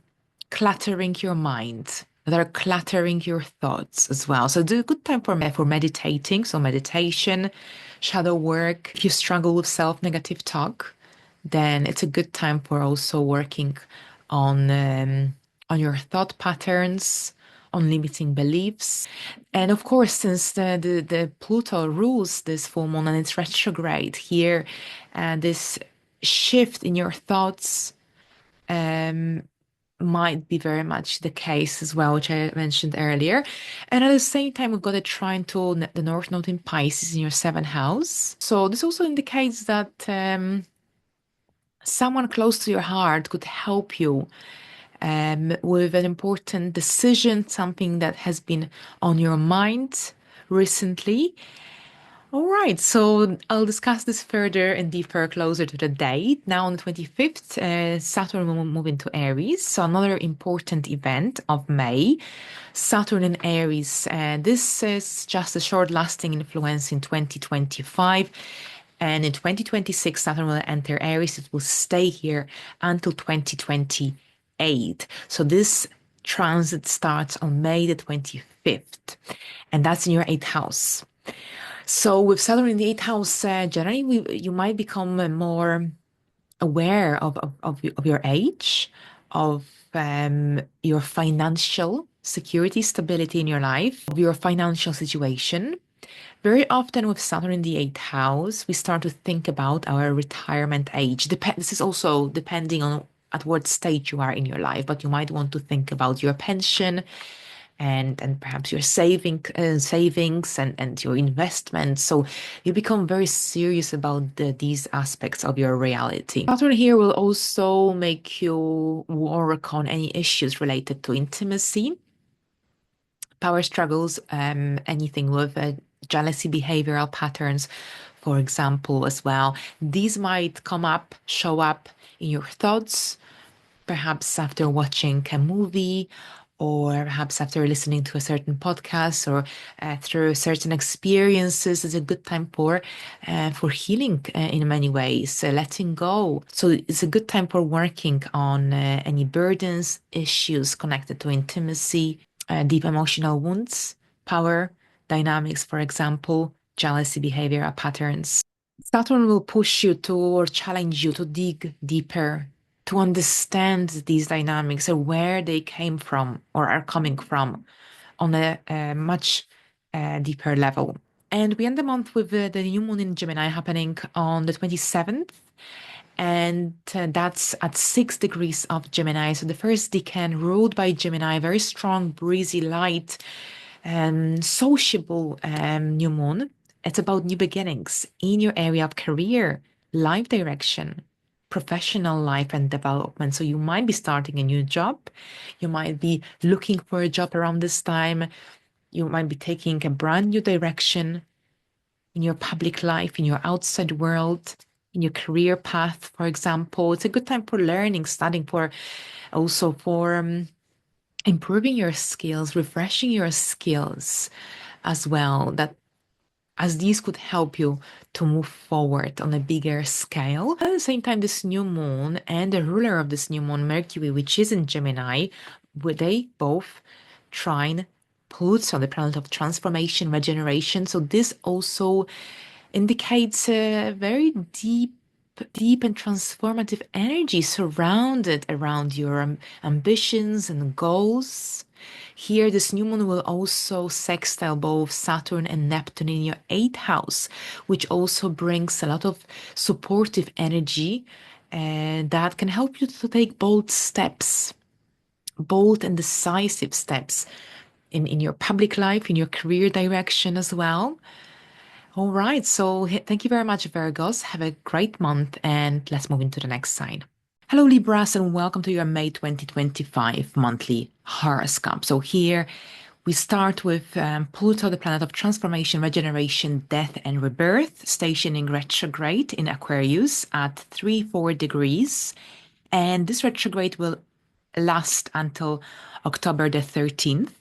Speaker 1: cluttering your mind, that are cluttering your thoughts as well. So it's a good time for meditating. So meditation, shadow work. If you struggle with self-negative talk, then it's a good time for also working on your thought patterns, on limiting beliefs. And of course, since the Pluto rules this full moon and it's retrograde here, this shift in your thoughts might be very much the case as well, which I mentioned earlier. And at the same time, we've got a trine to the North Node in Pisces in your seventh house. So this also indicates that someone close to your heart could help you with an important decision, something that has been on your mind recently. All right, so I'll discuss this further and deeper closer to the date. Now, on the 25th, Saturn will move into Aries. So, another important event of May, Saturn in Aries. This is just a short lasting influence in 2025. And in 2026, Saturn will enter Aries. It will stay here until 2028. So, this transit starts on May the 25th, and that's in your eighth house. So with Saturn in the eighth house, generally you might become more aware of your age, of your financial security, stability in your life, of your financial situation. Very often with Saturn in the eighth house, we start to think about our retirement age. This is also depending on at what stage you are in your life, but you might want to think about your pension, and perhaps your savings and your investments. So you become very serious about these aspects of your reality. Saturn here will also make you work on any issues related to intimacy, power struggles, anything with jealousy behavioral patterns, for example, as well. These might show up in your thoughts, perhaps after watching a movie, or perhaps after listening to a certain podcast, or through certain experiences. Is a good time for healing in many ways, letting go. So it's a good time for working on any burdens, issues connected to intimacy, deep emotional wounds, power dynamics, for example, jealousy behavioral patterns. Saturn will push you to or challenge you to dig deeper, to understand these dynamics and where they came from or are coming from on a much deeper level. And we end the month with the new moon in Gemini happening on the 27th. And that's at 6 degrees of Gemini. So the first decan ruled by Gemini, very strong, breezy, light, sociable new moon. It's about new beginnings in your area of career, life direction, professional life and development. So you might be starting a new job. You might be looking for a job around this time. You might be taking a brand new direction in your public life, in your outside world, in your career path, for example. It's a good time for learning, studying, for also for improving your skills, refreshing your skills as well, that as these could help you to move forward on a bigger scale. At the same time, this new moon and the ruler of this new moon, Mercury, which is in Gemini, they both trine Pluto, the planet of transformation, regeneration. So this also indicates a very deep and transformative energy surrounded around your ambitions and goals. Here, this new moon will also sextile both Saturn and Neptune in your 8th house, which also brings a lot of supportive energy that can help you to take bold steps, bold and decisive steps in your public life, in your career direction as well. All right, so thank you very much, Virgos. Have a great month, and let's move into the next sign. Hello, Libras, and welcome to your May 2025 monthly horoscope. So here we start with Pluto, the planet of transformation, regeneration, death, and rebirth, stationing retrograde in Aquarius at 3-4 degrees. And this retrograde will last until October the 13th.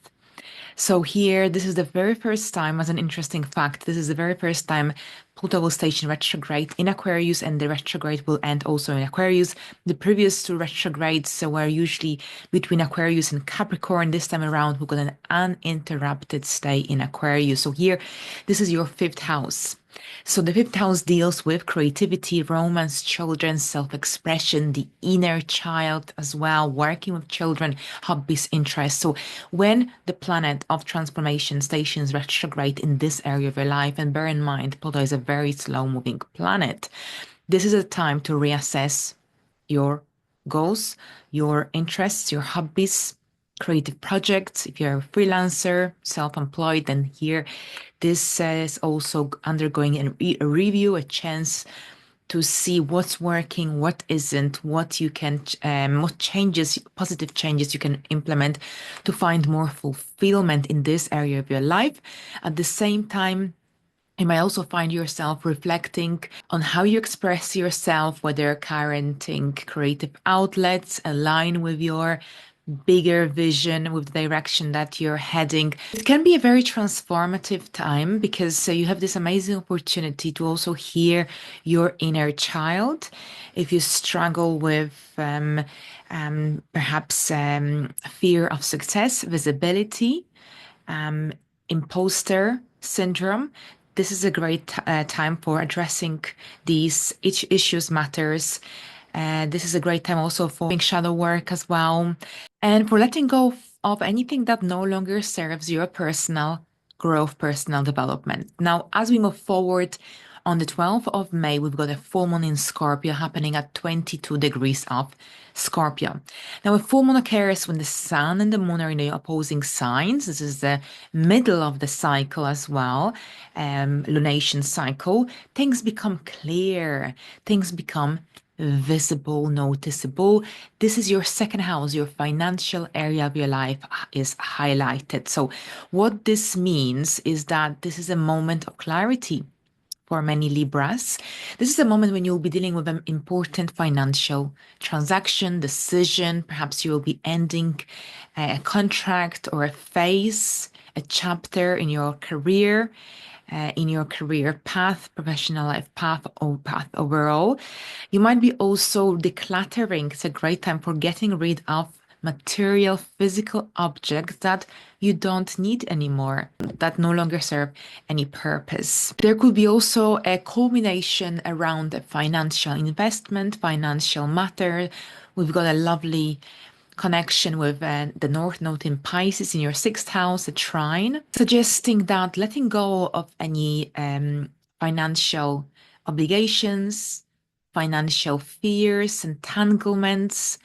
Speaker 1: So here, this is the very first time, as an interesting fact, this is the very first time Pluto will station retrograde in Aquarius, and the retrograde will end also in Aquarius. The previous two retrogrades were usually between Aquarius and Capricorn. This time around, we got an uninterrupted stay in Aquarius. So here, this is your 5th house. So the 5th house deals with creativity, romance, children, self-expression, the inner child as well, working with children, hobbies, interests. So when the planet of transformation stations retrograde in this area of your life, and bear in mind, Pluto is a very slow-moving planet, this is a time to reassess your goals, your interests, your hobbies, creative projects. If you're a freelancer, self-employed, then here this is also undergoing a review, a chance to see what's working, what isn't, what you can, what changes, positive changes you can implement to find more fulfillment in this area of your life. At the same time, you might also find yourself reflecting on how you express yourself, whether currenting creative outlets align with your bigger vision, with the direction that you're heading. It can be a very transformative time because you have this amazing opportunity to also hear your inner child. If you struggle with perhaps fear of success, visibility, imposter syndrome, this is a great time for addressing these issues, matters. This is a great time also for doing shadow work as well, and for letting go of anything that no longer serves your personal growth, personal development. Now, as we move forward On the 12th of May, we've got a full moon in Scorpio happening at 22 degrees of Scorpio. Now, a full moon occurs when the sun and the moon are in the opposing signs. This is the middle of the cycle as well, lunation cycle. Things become clear, things become visible, noticeable. This is your second house, your financial area of your life is highlighted. So, what this means is that this is a moment of clarity for many Libras. This is a moment when you'll be dealing with an important financial transaction, decision. Perhaps you will be ending a contract or a phase, a chapter in your career. In your career path, professional life path, or path overall. You might be also decluttering. It's a great time for getting rid of material, physical objects that you don't need anymore, that no longer serve any purpose. There could be also a culmination around a financial investment, financial matter. We've got a lovely connection with the North Node in Pisces in your sixth house, a trine, suggesting that letting go of any financial obligations, financial fears, entanglements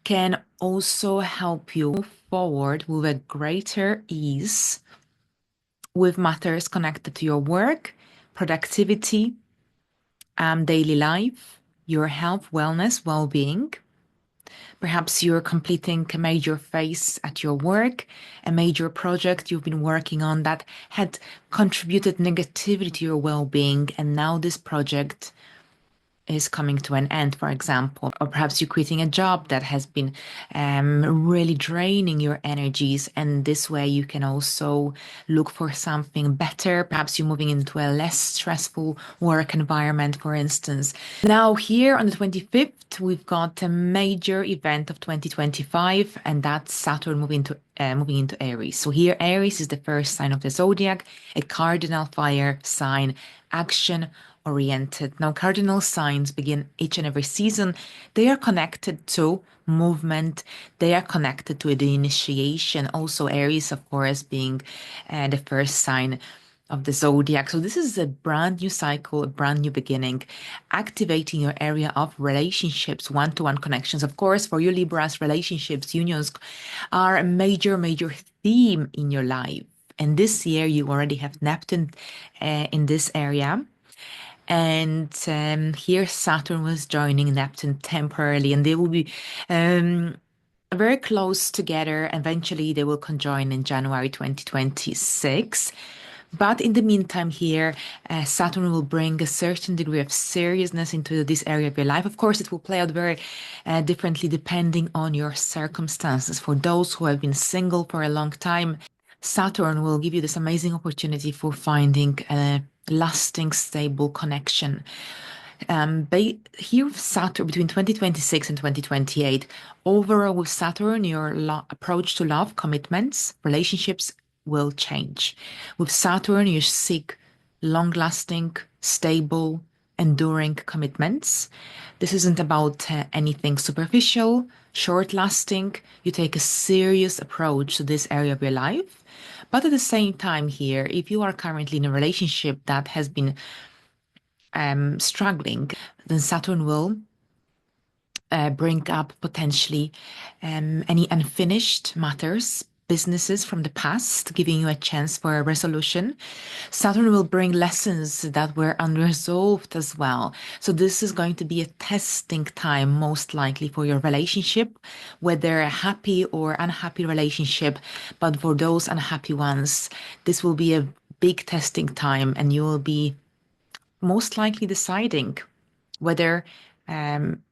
Speaker 1: can also help you move forward with a greater ease with matters connected to your work, productivity, daily life, your health, wellness, well-being. Perhaps you're completing a major phase at your work, a major project you've been working on that had contributed negativity to your well-being, and now this project is coming to an end, for example, or perhaps you're quitting a job that has been really draining your energies, and this way you can also look for something better. Perhaps you're moving into a less stressful work environment, for instance. Now, here on the 25th, we've got a major event of 2025, and that's Saturn moving into Aries. So here, Aries is the first sign of the zodiac, a cardinal fire sign, action oriented. Now, cardinal signs begin each and every season. They are connected to movement. They are connected to the initiation. Also, Aries, of course, being the first sign of the zodiac. So this is a brand new cycle, a brand new beginning, activating your area of relationships, one-to-one connections. Of course, for you Libras, relationships, unions are a major, major theme in your life. And this year, you already have Neptune in this area. And here Saturn was joining Neptune temporarily, and they will be very close together. Eventually, they will conjoin in January 2026. But in the meantime, here, Saturn will bring a certain degree of seriousness into this area of your life. Of course, it will play out very differently depending on your circumstances. For those who have been single for a long time, Saturn will give you this amazing opportunity for finding a lasting, stable connection. Here with Saturn between 2026 and 2028, overall with Saturn, your approach to love, commitments, relationships will change. With Saturn, you seek long-lasting, stable, enduring commitments. This isn't about anything superficial, short-lasting. You take a serious approach to this area of your life. But at the same time here, if you are currently in a relationship that has been struggling, then Saturn will bring up potentially any unfinished matters, businesses from the past, giving you a chance for a resolution. Saturn will bring lessons that were unresolved as well. So this is going to be a testing time, most likely for your relationship, whether a happy or unhappy relationship. But for those unhappy ones, this will be a big testing time, and you will be most likely deciding whether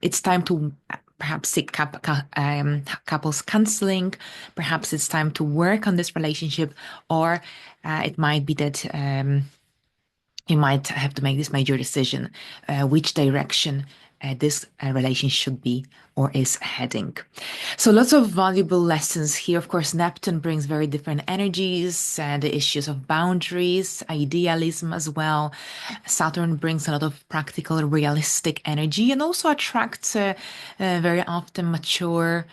Speaker 1: it's time to perhaps seek couples counseling, perhaps it's time to work on this relationship, or it might be that you might have to make this major decision, which direction this relationship should be or is heading. So lots of valuable lessons here. Of course, Neptune brings very different energies, the issues of boundaries, idealism as well. Saturn brings a lot of practical, realistic energy, and also attracts very often mature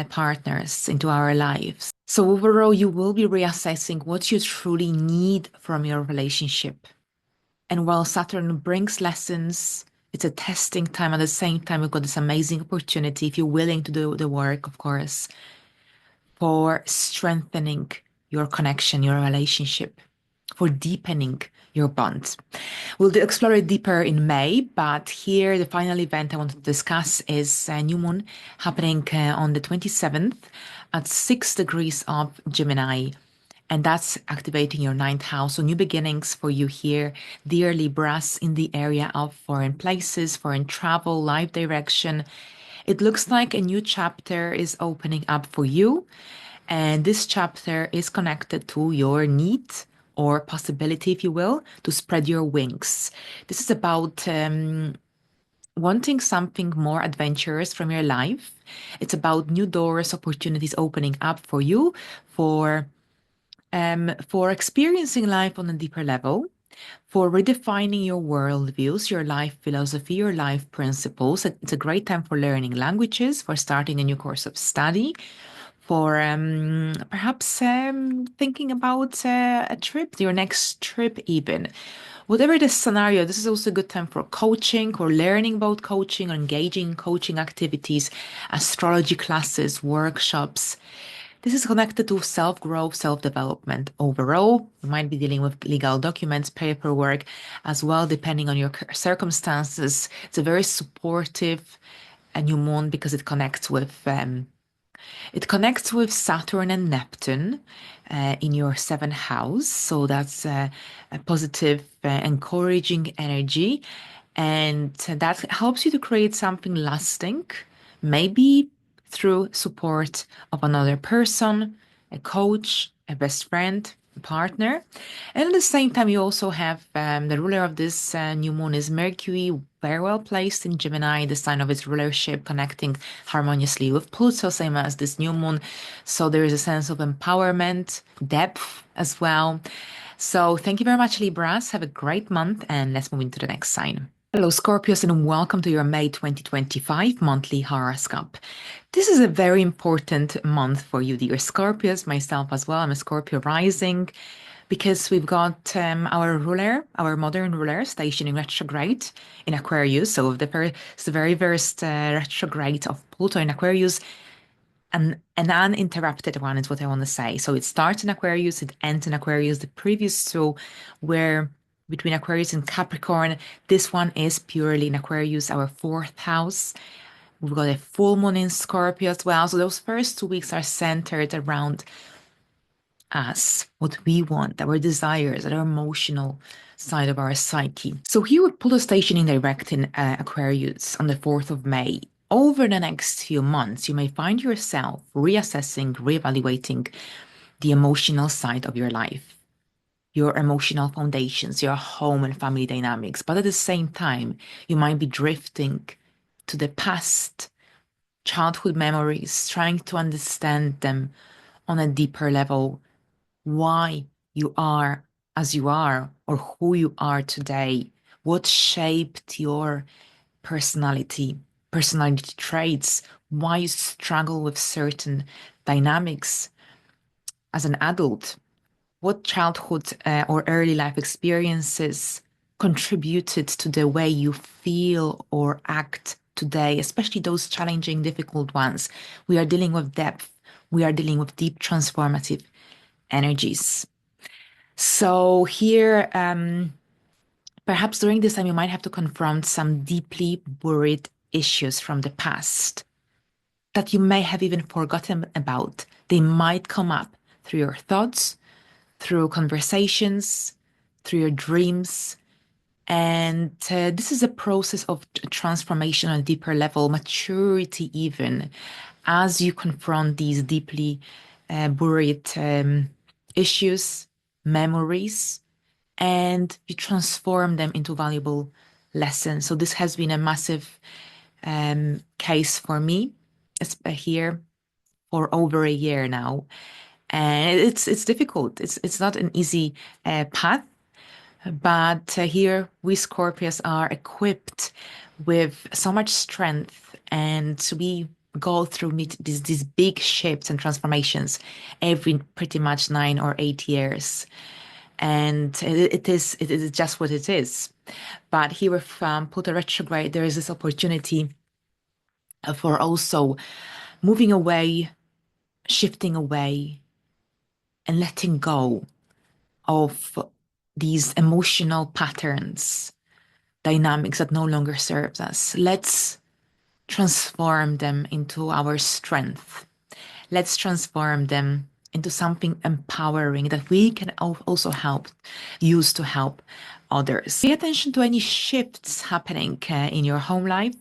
Speaker 1: partners into our lives. So overall, you will be reassessing what you truly need from your relationship. And while Saturn brings lessons, it's a testing time. At the same time, we've got this amazing opportunity, if you're willing to do the work, of course, for strengthening your connection, your relationship, for deepening your bonds. We'll explore it deeper in May, but here the final event I want to discuss is a new moon happening on the 27th at 6 degrees of Gemini. And that's activating your ninth house. So new beginnings for you here, dear Libras, in the area of foreign places, foreign travel, life direction. It looks like a new chapter is opening up for you. And this chapter is connected to your need or possibility, if you will, to spread your wings. This is about wanting something more adventurous from your life. It's about new doors, opportunities opening up for you for experiencing life on a deeper level, for redefining your worldviews, your life philosophy, your life principles. It's a great time for learning languages, for starting a new course of study, for perhaps thinking about a trip, your next trip, even. Whatever the scenario, this is also a good time for coaching or learning about coaching or engaging in coaching activities, astrology classes, workshops. This is connected to self-growth, self-development overall. You might be dealing with legal documents, paperwork as well, depending on your circumstances. It's a very supportive new moon because it connects with Saturn and Neptune in your seventh house. So that's a positive, encouraging energy. And that helps you to create something lasting, maybe through support of another person, a coach, a best friend, a partner. And at the same time, you also have the ruler of this new moon is Mercury, very well placed in Gemini, the sign of its rulership, connecting harmoniously with Pluto, same as this new moon. So there is a sense of empowerment, depth as well. So thank you very much, Libras. Have a great month, and let's move into the next sign. Hello, Scorpios, and welcome to your May 2025 monthly horoscope. This is a very important month for you, dear Scorpios, myself as well. I'm a Scorpio rising because we've got our ruler, our modern ruler, stationing retrograde in Aquarius. So it's the very first retrograde of Pluto in Aquarius, and an uninterrupted one is what I want to say. So it starts in Aquarius, it ends in Aquarius. The previous two were between Aquarius and Capricorn. This one is purely in Aquarius, our fourth house. We've got a full moon in Scorpio as well. So those first 2 weeks are centered around us, what we want, our desires, our emotional side of our psyche. So here with Pluto stationing direct in Aquarius on the 4th of May, over the next few months, you may find yourself reassessing, reevaluating the emotional side of your life, your emotional foundations, your home and family dynamics. But at the same time, you might be drifting to the past, childhood memories, trying to understand them on a deeper level, why you are as you are or who you are today, what shaped your personality, personality traits, why you struggle with certain dynamics as an adult, what childhood or early life experiences contributed to the way you feel or act today, especially those challenging, difficult ones. We are dealing with depth. We are dealing with deep transformative energies. So here, perhaps during this time, you might have to confront some deeply buried issues from the past that you may have even forgotten about. They might come up through your thoughts, through conversations, through your dreams. And this is a process of transformation on a deeper level, maturity even, as you confront these deeply buried issues, memories, and you transform them into valuable lessons. So this has been a massive case for me. It's here for over a year now, and it's difficult. It's not an easy path, but here we Scorpios are equipped with so much strength, and we go through these big shifts and transformations every pretty much 9 or 8 years. and it is just what it is. But here with Pluto retrograde, there is this opportunity for also moving away, shifting away, and letting go of these emotional patterns, dynamics that no longer serves us. Let's transform them into our strength. Let's transform them into something empowering that we can also use to help others. Pay attention to any shifts happening in your home life,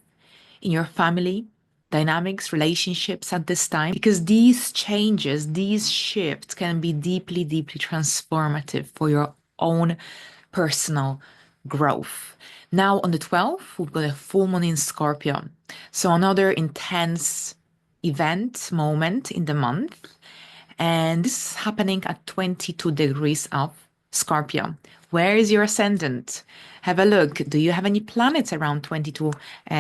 Speaker 1: in your family dynamics, relationships at this time, because these changes, these shifts can be deeply, deeply transformative for your own personal growth. Now on the 12th, we've got a full moon in Scorpio. So another intense event, moment in the month. And this is happening at 22 degrees of Scorpio. Where is your ascendant? Have a look. Do you have any planets around 22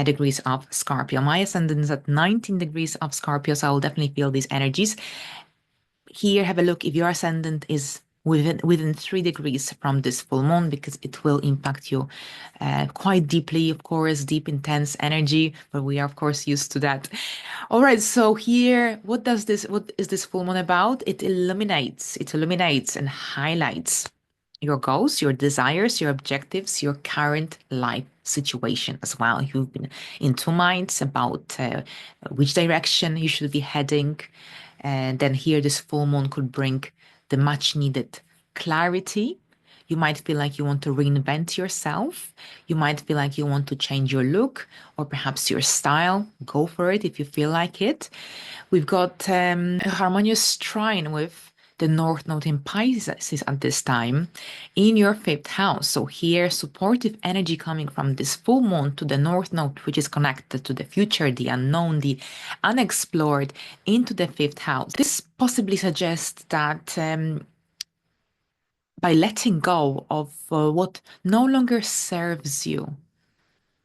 Speaker 1: degrees of Scorpio? My ascendant is at 19 degrees of Scorpio, so I'll definitely feel these energies. Here, have a look if your ascendant is within 3 degrees from this full moon, because it will impact you quite deeply, of course, deep, intense energy, but we are, of course, used to that. All right, so here, what is this full moon about? It illuminates and highlights your goals, your desires, your objectives, your current life situation as well. You've been in two minds about which direction you should be heading. And then here, this full moon could bring the much needed clarity. You might feel like you want to reinvent yourself. You might feel like you want to change your look or perhaps your style. Go for it if you feel like it. We've got a harmonious trine with the North Node in Pisces at this time in your fifth house. So here, supportive energy coming from this full moon to the North Node, which is connected to the future, the unknown, the unexplored, into the fifth house. This possibly suggests that by letting go of what no longer serves you,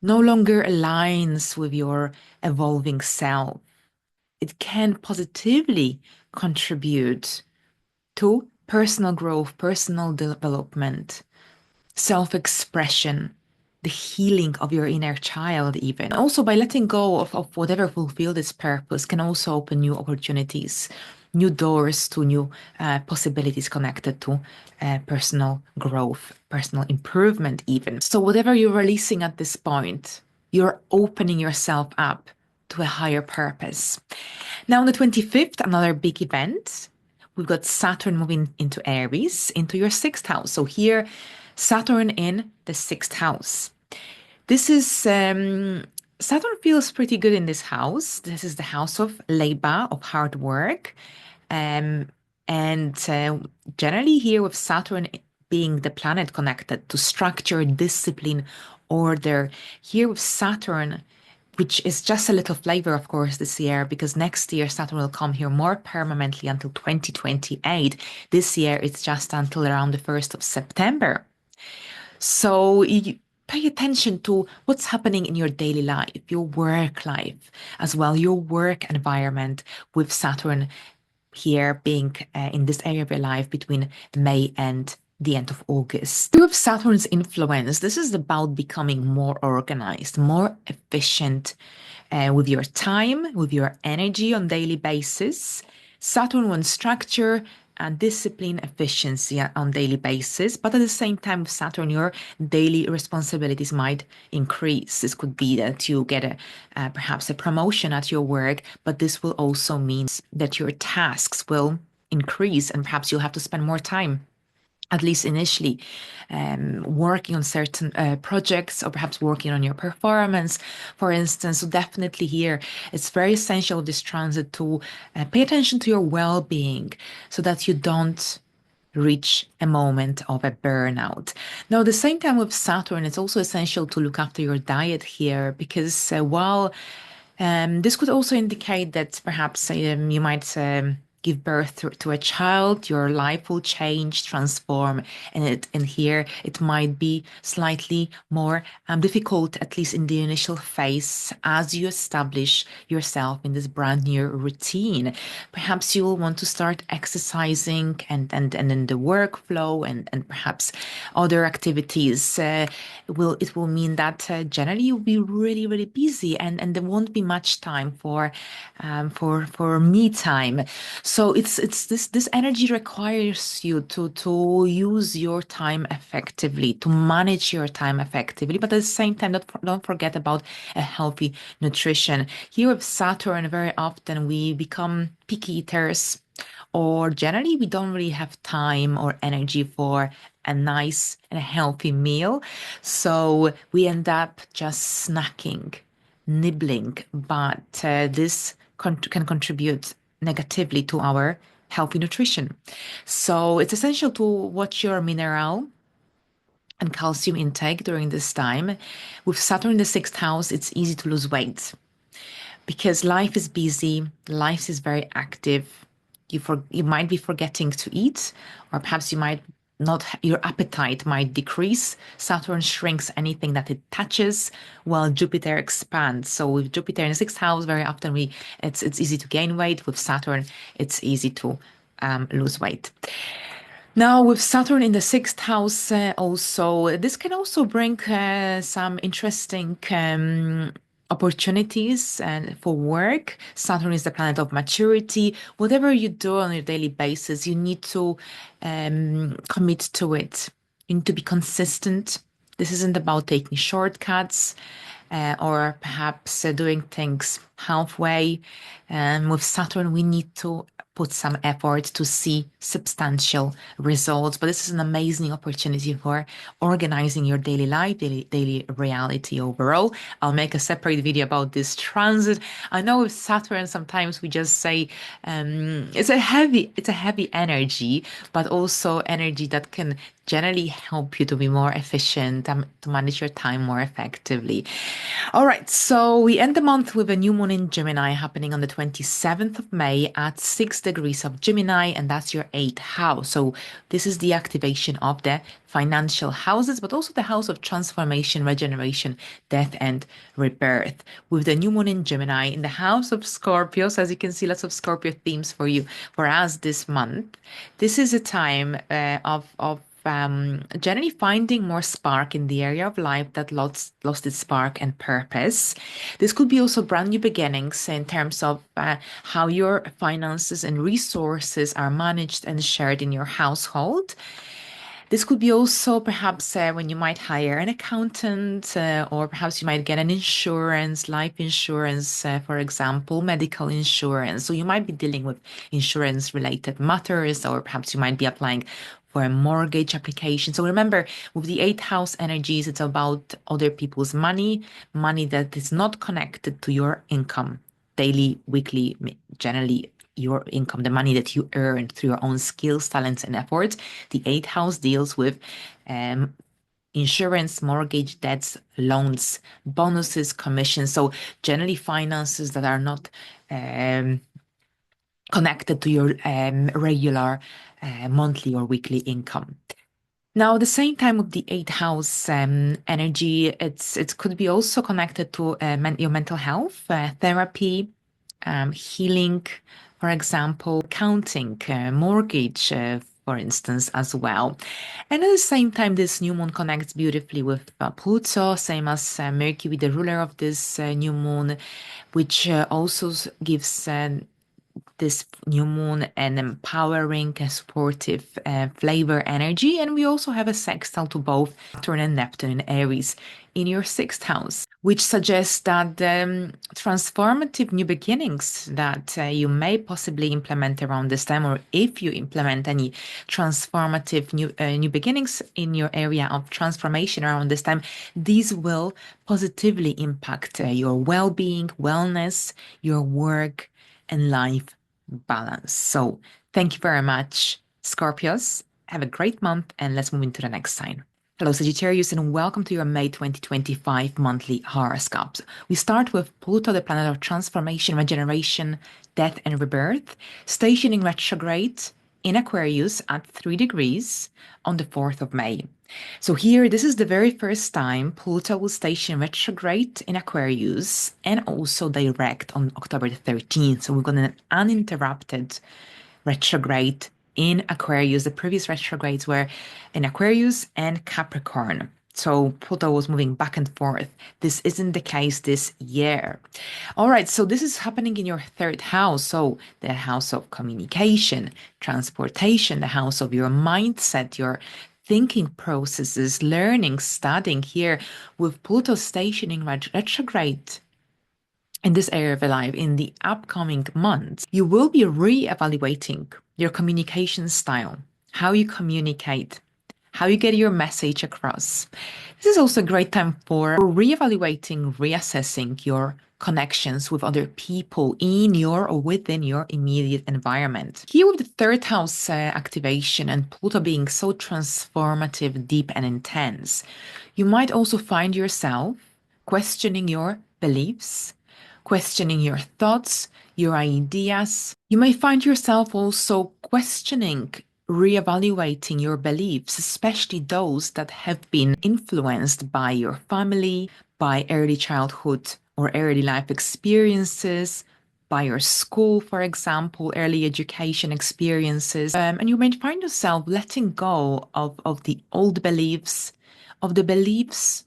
Speaker 1: no longer aligns with your evolving self, it can positively contribute to personal growth, personal development, self-expression, the healing of your inner child even. Also, by letting go of whatever fulfilled its purpose can also open new opportunities, new doors to new possibilities connected to personal growth, personal improvement even. So whatever you're releasing at this point, you're opening yourself up to a higher purpose. Now on the 25th, another big event. We've got Saturn moving into Aries, into your sixth house. So here, Saturn in the sixth house. This is, Saturn feels pretty good in this house. This is the house of labor, of hard work. And generally here with Saturn being the planet connected to structure, discipline, order, here with Saturn, which is just a little flavor, of course, this year, because next year Saturn will come here more permanently until 2028. This year, it's just until around the 1st of September. So you pay attention to what's happening in your daily life, your work life, as well, your work environment with Saturn here being in this area of your life between May and the end of August. With Saturn's influence, this is about becoming more organized, more efficient with your time, with your energy on daily basis. Saturn wants structure and discipline, efficiency on daily basis, but at the same time with Saturn, your daily responsibilities might increase. This could be that you get perhaps a promotion at your work, but this will also mean that your tasks will increase and perhaps you'll have to spend more time, at least initially, working on certain projects or perhaps working on your performance, for instance. So definitely here, it's very essential this transit to pay attention to your well-being so that you don't reach a moment of a burnout. Now, at the same time with Saturn, it's also essential to look after your diet here because while this could also indicate that perhaps you might give birth to a child, your life will change, transform, and here it might be slightly more difficult, at least in the initial phase, as you establish yourself in this brand new routine. Perhaps you will want to start exercising and in the workflow and perhaps other activities. It will mean that generally you'll be really busy and there won't be much time for me time. So it's this energy requires you to use your time effectively, to manage your time effectively, but at the same time, don't forget about a healthy nutrition. Here with Saturn, very often we become picky eaters, or generally we don't really have time or energy for a nice and a healthy meal. So we end up just snacking, nibbling, but this can contribute negatively to our healthy nutrition. So it's essential to watch your mineral and calcium intake during this time. With Saturn in the sixth house, it's easy to lose weight because life is busy, life is very active. You might be forgetting to eat, or perhaps you might not, your appetite might decrease. Saturn shrinks anything that it touches, while Jupiter expands. So with Jupiter in the sixth house, very often it's easy to gain weight. With Saturn, it's easy to lose weight. Now, with Saturn in the sixth house, also, this can also bring some interesting opportunities and for work. Saturn is the planet of maturity. Whatever you do on a daily basis, you need to commit to it. You need to be consistent. This isn't about taking shortcuts or perhaps doing things halfway. With Saturn, we need to put some effort to see substantial results. But this is an amazing opportunity for organizing your daily life, daily reality overall. I'll make a separate video about this transit. I know with Saturn, sometimes we just say it's a heavy energy, but also energy that can generally help you to be more efficient, to manage your time more effectively. All right, so we end the month with a new moon in Gemini happening on the 27th of May at 6 degrees of Gemini, and that's your eighth house. So this is the activation of the financial houses, but also the house of transformation, regeneration, death, and rebirth. With the new moon in Gemini in the house of Scorpio, so as you can see, lots of Scorpio themes for us this month. This is a time of generally finding more spark in the area of life that lost its spark and purpose. This could be also brand new beginnings in terms of how your finances and resources are managed and shared in your household. This could be also perhaps when you might hire an accountant, or perhaps you might get an insurance, life insurance, for example, medical insurance. So you might be dealing with insurance related matters, or perhaps you might be applying for a mortgage application. So remember, with the eighth house energies, it's about other people's money that is not connected to your income, daily, weekly, generally your income, the money that you earn through your own skills, talents, and efforts. The eighth house deals with insurance, mortgage, debts, loans, bonuses, commissions. So generally finances that are not connected to your regular monthly or weekly income. Now, at the same time with the eighth house energy, it could be also connected to your mental health, therapy, healing, for example, counting, mortgage, for instance, as well. And at the same time, this new moon connects beautifully with Pluto, same as Mercury, the ruler of this new moon, which also gives this new moon an empowering and supportive flavor energy. And we also have a sextile to both Saturn and Neptune in Aries in your sixth house, which suggests that the transformative new beginnings that you may possibly implement around this time, or if you implement any transformative new beginnings in your area of transformation around this time, these will positively impact your well-being, wellness, your work, and life balance. So thank you very much, Scorpios. Have a great month, and let's move into the next sign. Hello, Sagittarius, and welcome to your May 2025 monthly horoscopes. We start with Pluto, the planet of transformation, regeneration, death, and rebirth, stationing retrograde in Aquarius at 3 degrees on the 4th of May. So here, this is the very first time Pluto will station retrograde in Aquarius and also direct on October the 13th. So we're going to an uninterrupted retrograde in Aquarius. The previous retrogrades were in Aquarius and Capricorn. So Pluto was moving back and forth. This isn't the case this year. All right, so this is happening in your third house. So the house of communication, transportation, the house of your mindset, your thinking processes, learning, studying here with Pluto stationing retrograde in this area of your life in the upcoming months. You will be re-evaluating your communication style, how you communicate, how you get your message across. This is also a great time for re-evaluating, reassessing your connections with other people in your or within your immediate environment. Here with the third house activation and Pluto being so transformative, deep and intense, you might also find yourself questioning your beliefs, questioning your thoughts, your ideas. You may find yourself also questioning, reevaluating your beliefs, especially those that have been influenced by your family, by early childhood or early life experiences, by your school, for example, early education experiences. And you may find yourself letting go of the old beliefs, of the beliefs,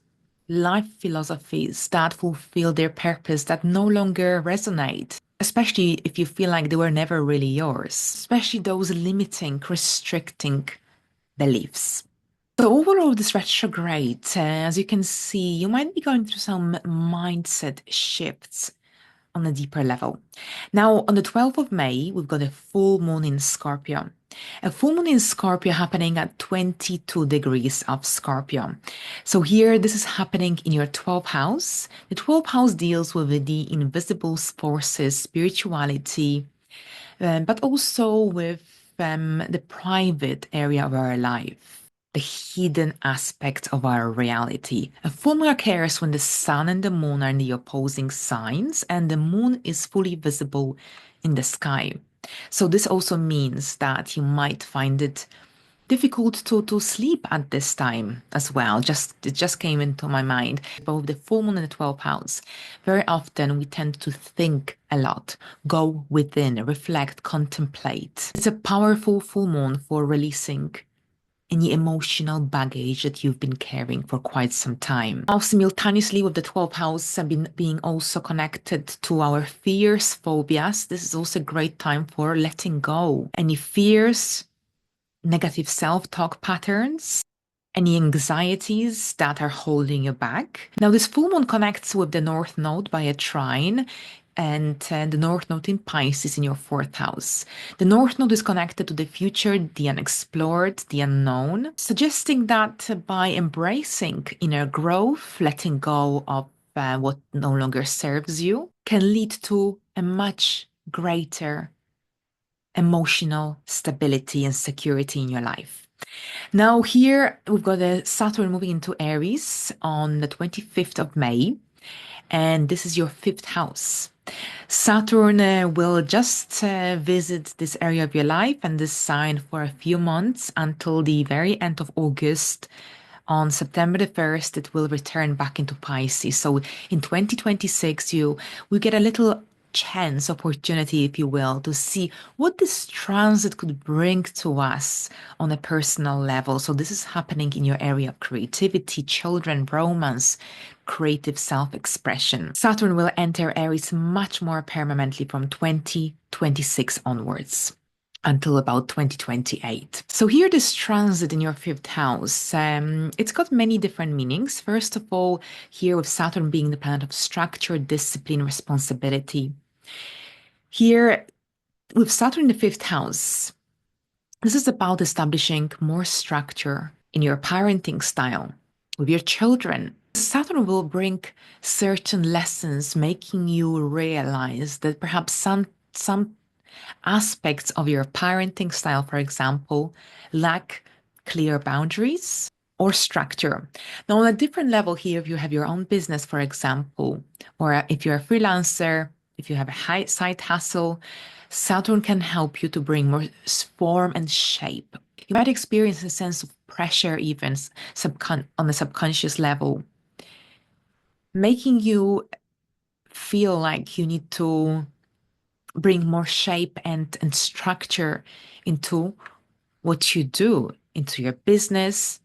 Speaker 1: life philosophies that fulfill their purpose that no longer resonate, especially if you feel like they were never really yours, especially those limiting, restricting beliefs. So overall, this retrograde, as you can see, you might be going through some mindset shifts on a deeper level. Now, on the 12th of May, we've got a full moon in Scorpio. A full moon in Scorpio happening at 22 degrees of Scorpio. So here, this is happening in your 12th house. The 12th house deals with the invisible forces, spirituality, but also with the private area of our life, the hidden aspect of our reality. A full moon occurs when the sun and the moon are in the opposing signs and the moon is fully visible in the sky. So this also means that you might find it difficult to sleep at this time as well. It just came into my mind. Both the full moon and the 12th house. Very often we tend to think a lot, go within, reflect, contemplate. It's a powerful full moon for releasing any emotional baggage that you've been carrying for quite some time. Now, simultaneously with the 12th house being also connected to our fears, phobias, this is also a great time for letting go. Any fears, negative self-talk patterns, any anxieties that are holding you back. Now, this full moon connects with the North Node by a trine and the North Node in Pisces in your 4th house. The North Node is connected to the future, the unexplored, the unknown, suggesting that by embracing inner growth, letting go of what no longer serves you, can lead to a much greater emotional stability and security in your life. Now here we've got a Saturn moving into Aries on the 25th of May, and this is your 5th house. Saturn will just visit this area of your life and this sign for a few months until the very end of August. On September the 1st, it will return back into Pisces. So in 2026, you will get a little chance, opportunity, if you will, to see what this transit could bring to us on a personal level. So this is happening in your area of creativity, children, romance, creative self-expression. Saturn will enter Aries much more permanently from 2026 onwards until about 2028. So here this transit in your 5th house, it's got many different meanings. First of all, here with Saturn being the planet of structure, discipline, responsibility. Here with Saturn in the 5th house, this is about establishing more structure in your parenting style with your children. Saturn will bring certain lessons, making you realize that perhaps some aspects of your parenting style, for example, lack clear boundaries, or structure. Now, on a different level here, if you have your own business, for example, or if you're a freelancer, if you have a high side hustle, Saturn can help you to bring more form and shape. You might experience a sense of pressure, even on the subconscious level, making you feel like you need to bring more shape and structure into what you do, into your business,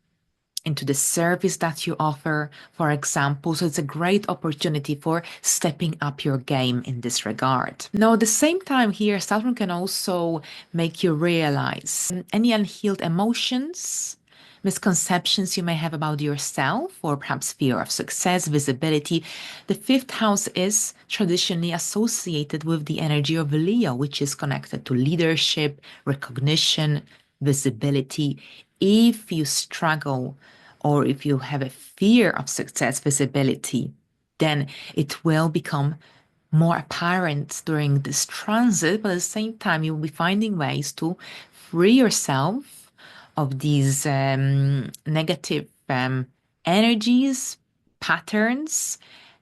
Speaker 1: into the service that you offer, for example. So it's a great opportunity for stepping up your game in this regard. Now, at the same time here, Saturn can also make you realize any unhealed emotions, misconceptions you may have about yourself, or perhaps fear of success, visibility. The fifth house is traditionally associated with the energy of Leo, which is connected to leadership, recognition, visibility. If you struggle or if you have a fear of success, visibility, then it will become more apparent during this transit, but at the same time, you will be finding ways to free yourself of these negative energies, patterns.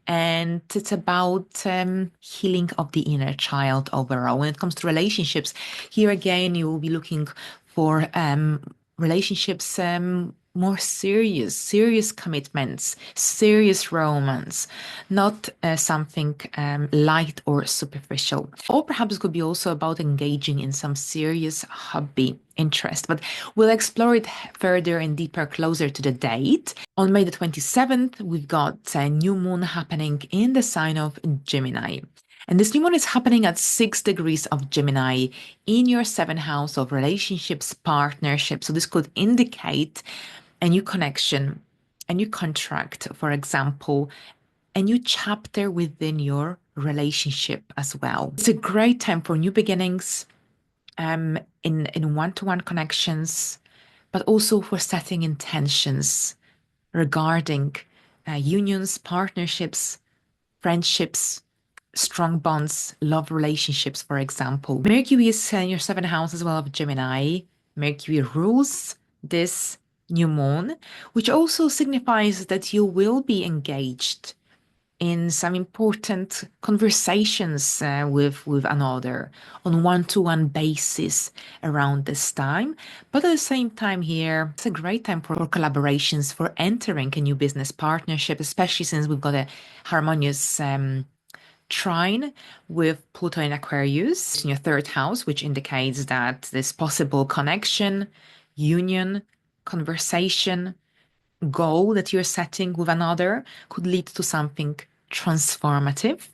Speaker 1: And it's about healing of the inner child overall. When it comes to relationships, here again, you will be looking for relationships more serious commitments, serious romance, not something light or superficial. Or perhaps it could be also about engaging in some serious hobby interest, but we'll explore it further and deeper closer to the date. On May the 27th, we've got a new moon happening in the sign of Gemini. And this new moon is happening at 6 degrees of Gemini in your seventh house of relationships, partnerships. So this could indicate a new connection, a new contract, for example, a new chapter within your relationship as well. It's a great time for new beginnings in one-to-one connections, but also for setting intentions regarding unions, partnerships, friendships, strong bonds, love relationships, for example. Mercury is in your seventh house as well of Gemini. Mercury rules this new moon, which also signifies that you will be engaged in some important conversations with another on one-to-one basis around this time. But at the same time here, it's a great time for collaborations, for entering a new business partnership, especially since we've got a harmonious trine with Pluto in Aquarius in your third house, which indicates that this possible connection, union, conversation, goal that you're setting with another could lead to something transformative.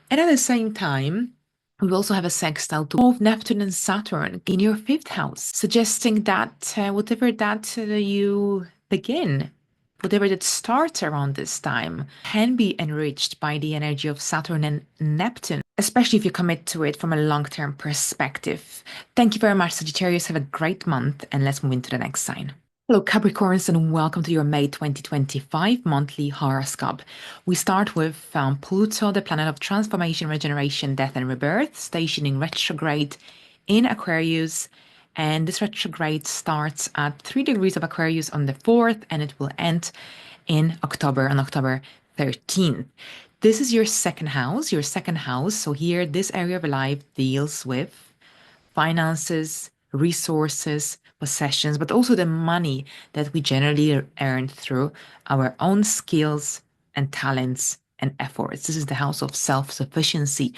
Speaker 1: And at the same time, we also have a sextile to both Neptune and Saturn in your fifth house, suggesting that whatever that you begin, whatever that starts around this time, can be enriched by the energy of Saturn and Neptune, especially if you commit to it from a long-term perspective. Thank you very much, Sagittarius. Have a great month, and let's move into the next sign. Hello, Capricorns, and welcome to your May 2025 monthly horoscope. We start with Pluto, the planet of transformation, regeneration, death, and rebirth, stationing retrograde in Aquarius. And this retrograde starts at 3 degrees of Aquarius on the 4th, and it will end in October, on October 13th. This is your second house, So here, this area of life deals with finances, resources, possessions, but also the money that we generally earn through our own skills and talents and efforts. This is the house of self-sufficiency,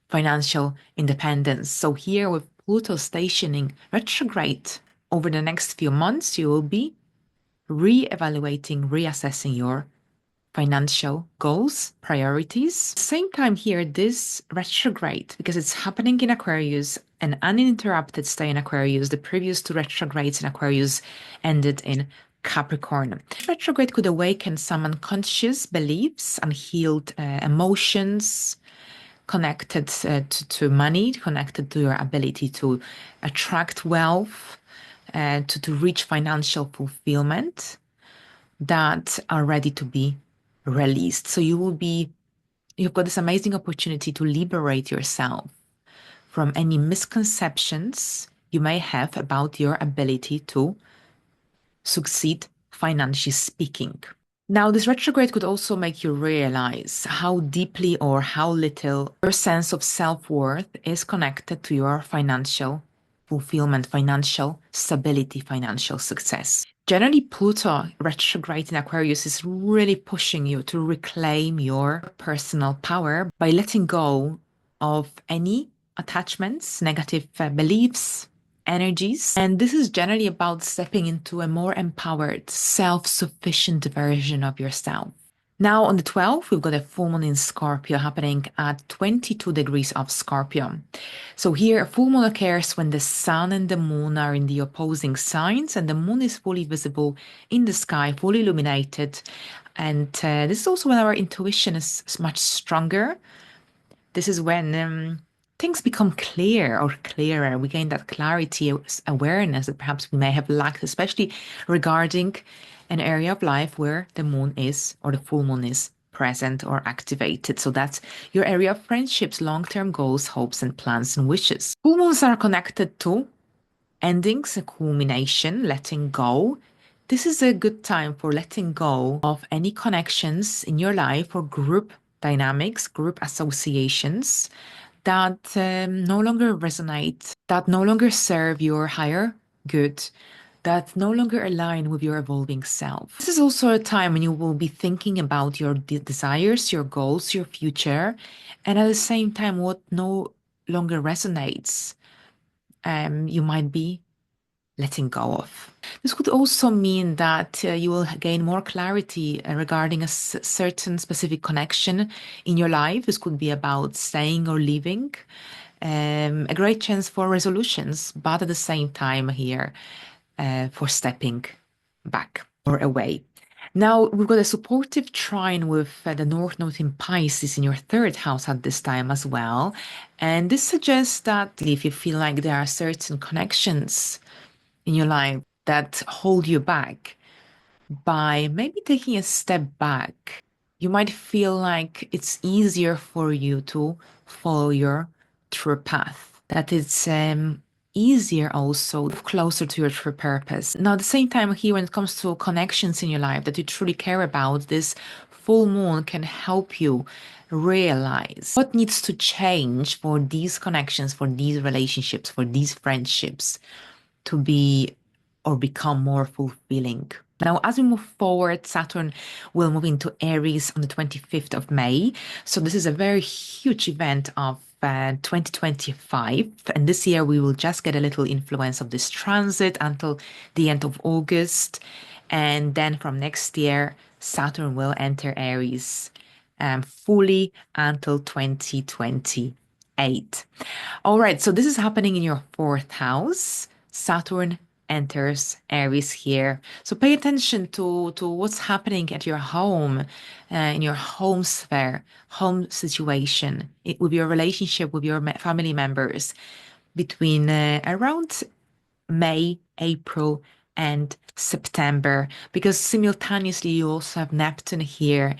Speaker 1: financial independence. So here with Pluto stationing retrograde over the next few months, you will be re-evaluating, reassessing your financial goals, priorities. Same time here, this retrograde, because it's happening in Aquarius, an uninterrupted stay in Aquarius. The previous two retrogrades in Aquarius ended in Capricorn. Retrograde could awaken some unconscious beliefs, unhealed emotions, connected to money, connected to your ability to attract wealth, to reach financial fulfillment, that are ready to be released. So you've got this amazing opportunity to liberate yourself from any misconceptions you may have about your ability to succeed financially speaking. Now, this retrograde could also make you realize how deeply or how little your sense of self-worth is connected to your financial fulfillment, financial stability, financial success. Generally, Pluto retrograde in Aquarius is really pushing you to reclaim your personal power by letting go of any attachments, negative beliefs, energies. And this is generally about stepping into a more empowered, self-sufficient version of yourself. Now on the 12th, we've got a full moon in Scorpio happening at 22 degrees of Scorpio. So here, a full moon occurs when the sun and the moon are in the opposing signs and the moon is fully visible in the sky, fully illuminated. And this is also when our intuition is much stronger. This is when things become clear or clearer. We gain that clarity, awareness that perhaps we may have lacked, especially regarding an area of life where the moon is or the full moon is present or activated. So that's your area of friendships, long-term goals, hopes, and plans and wishes. Full moons are connected to endings, a culmination, letting go. This is a good time for letting go of any connections in your life or group dynamics, group associations that no longer resonate, that no longer serve your higher good, that no longer align with your evolving self. This is also a time when you will be thinking about your desires, your goals, your future, and at the same time, what no longer resonates, you might be letting go of. This could also mean that you will gain more clarity regarding a certain specific connection in your life. This could be about staying or leaving. A great chance for resolutions, but at the same time here for stepping back or away. Now, we've got a supportive trine with the North Node in Pisces in your third house at this time as well. And this suggests that if you feel like there are certain connections in your life that hold you back, by maybe taking a step back, you might feel like it's easier for you to follow your true path, that it's easier also closer to your true purpose. Now, at the same time here, when it comes to connections in your life that you truly care about, this full moon can help you realize what needs to change for these connections, for these relationships, for these friendships to be or become more fulfilling. Now, as we move forward, Saturn will move into Aries on the 25th of May. So this is a very huge event of 2025. And this year we will just get a little influence of this transit until the end of August. And then from next year, Saturn will enter Aries fully until 2028. All right, so this is happening in your fourth house. Saturn enters Aries here. So pay attention to what's happening at your home, in your home sphere, home situation, with your relationship with your family members between around May, April, and September, because simultaneously you also have Neptune here,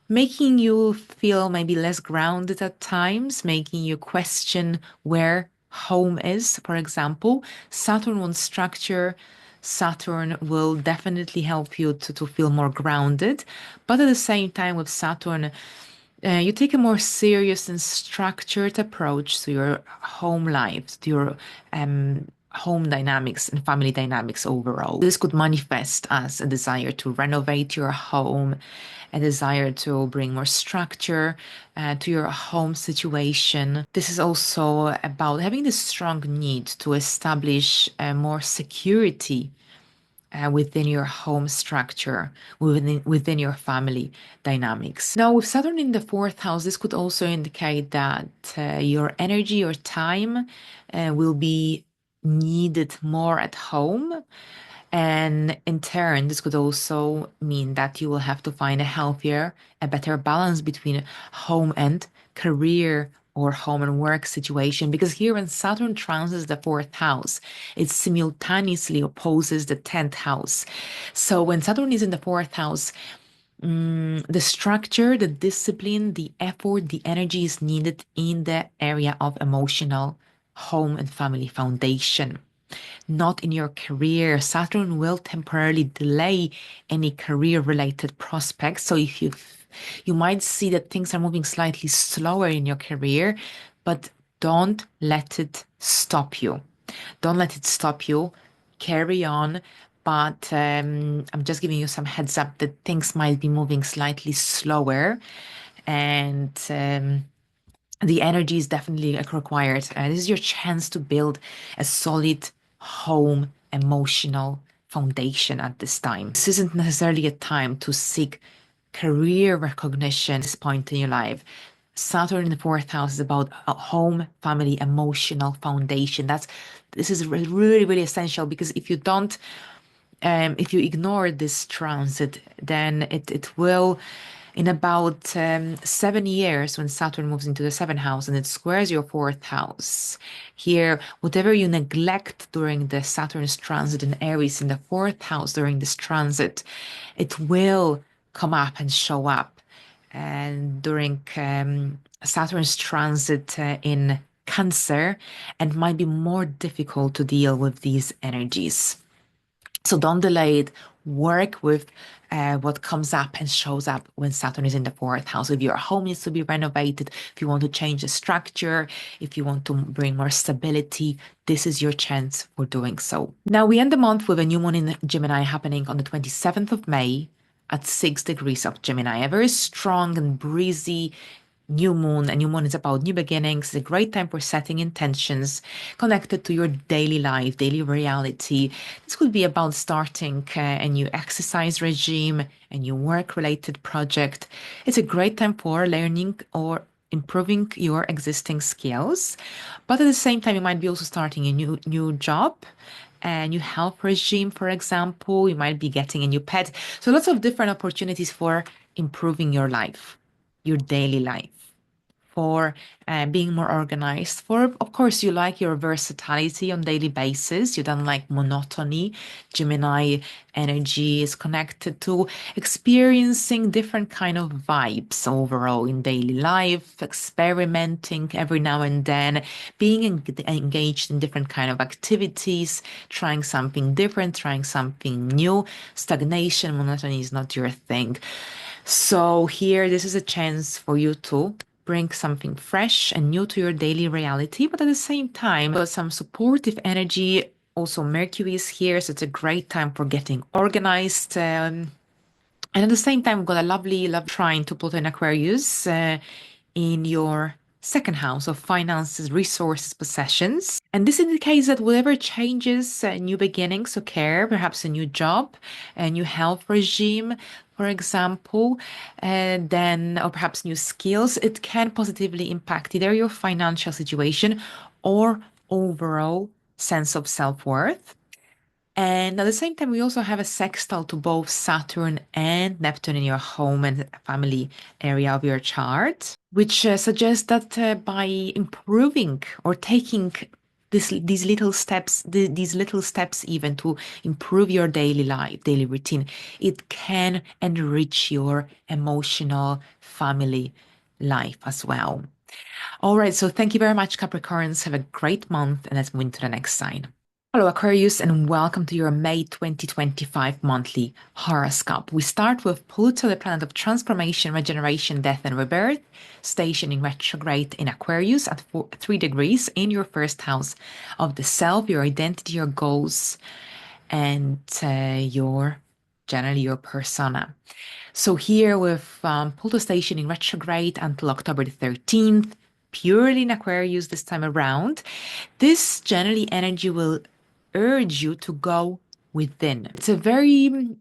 Speaker 1: making you feel maybe less grounded at times, making you question where home is, for example. Saturn wants structure. Saturn will definitely help you to feel more grounded. But at the same time, with Saturn, you take a more serious and structured approach to your home life, to your home dynamics and family dynamics overall. This could manifest as a desire to renovate your home, a desire to bring more structure to your home situation. This is also about having this strong need to establish more security within your home structure, within your family dynamics. Now, with Saturn in the fourth house, this could also indicate that your energy, your time will be needed more at home. And in turn, this could also mean that you will have to find a healthier, a better balance between home and career or home and work situation. Because here when Saturn transits the fourth house, it simultaneously opposes the 10th house. So when Saturn is in the fourth house, the structure, the discipline, the effort, the energy is needed in the area of emotional home and family foundation. not in your career. Saturn will temporarily delay any career-related prospects. So if you might see that things are moving slightly slower in your career, but don't let it stop you. Don't let it stop you. Carry on. But I'm just giving you some heads up that things might be moving slightly slower, and the energy is definitely required. This is your chance to build a solid home emotional foundation at this time. This isn't necessarily a time to seek career recognition at this point in your life. Saturn in the fourth house is about a home, family, emotional foundation. This is really, really essential, because if you ignore this transit, then it will, in about 7 years, when Saturn moves into the seventh house and it squares your fourth house. Here, whatever you neglect during the Saturn's transit in Aries in the fourth house during this transit, it will come up and show up. And during Saturn's transit in Cancer, and might be more difficult to deal with these energies. So don't delay it. Work with what comes up and shows up when Saturn is in the fourth house. If your home needs to be renovated, if you want to change the structure, if you want to bring more stability, this is your chance for doing so. Now, we end the month with a new moon in Gemini happening on the 27th of May at 6 degrees of Gemini. A very strong and breezy new moon. A new moon is about new beginnings. It's a great time for setting intentions connected to your daily life, daily reality. This could be about starting a new exercise regime, a new work-related project. It's a great time for learning or improving your existing skills. But at the same time, you might be also starting a new job, a new health regime, for example. You might be getting a new pet. So lots of different opportunities for improving your life, your daily life, for being more organized. For, of course, you like your versatility on daily basis. You don't like monotony. Gemini energy is connected to experiencing different kind of vibes overall in daily life, experimenting every now and then, being engaged in different kind of activities, trying something different, trying something new. Stagnation, monotony is not your thing. So here, this is a chance for you to bring something fresh and new to your daily reality, but at the same time, some supportive energy. Also, Mercury is here, so it's a great time for getting organized. And at the same time, we've got a lovely trine to Pluto in Aquarius in your second house of finances, resources, possessions. And this indicates that whatever changes, new beginnings occur, perhaps a new job, a new health regime, for example, then, or perhaps new skills, it can positively impact either your financial situation or overall sense of self-worth. And at the same time, we also have a sextile to both Saturn and Neptune in your home and family area of your chart, which suggests that by improving or taking these little steps, these little steps even to improve your daily life, daily routine, it can enrich your emotional family life as well. All right, so thank you very much, Capricorns. Have a great month, and let's move into the next sign. Hello, Aquarius, and welcome to your May 2025 monthly horoscope. We start with Pluto, the planet of transformation, regeneration, death, and rebirth, stationing retrograde in Aquarius at 3 degrees in your first house of the self, your identity, your goals, and generally your persona. So here with Pluto stationing retrograde until October the 13th, purely in Aquarius this time around, this generally energy will urge you to go within. It's a very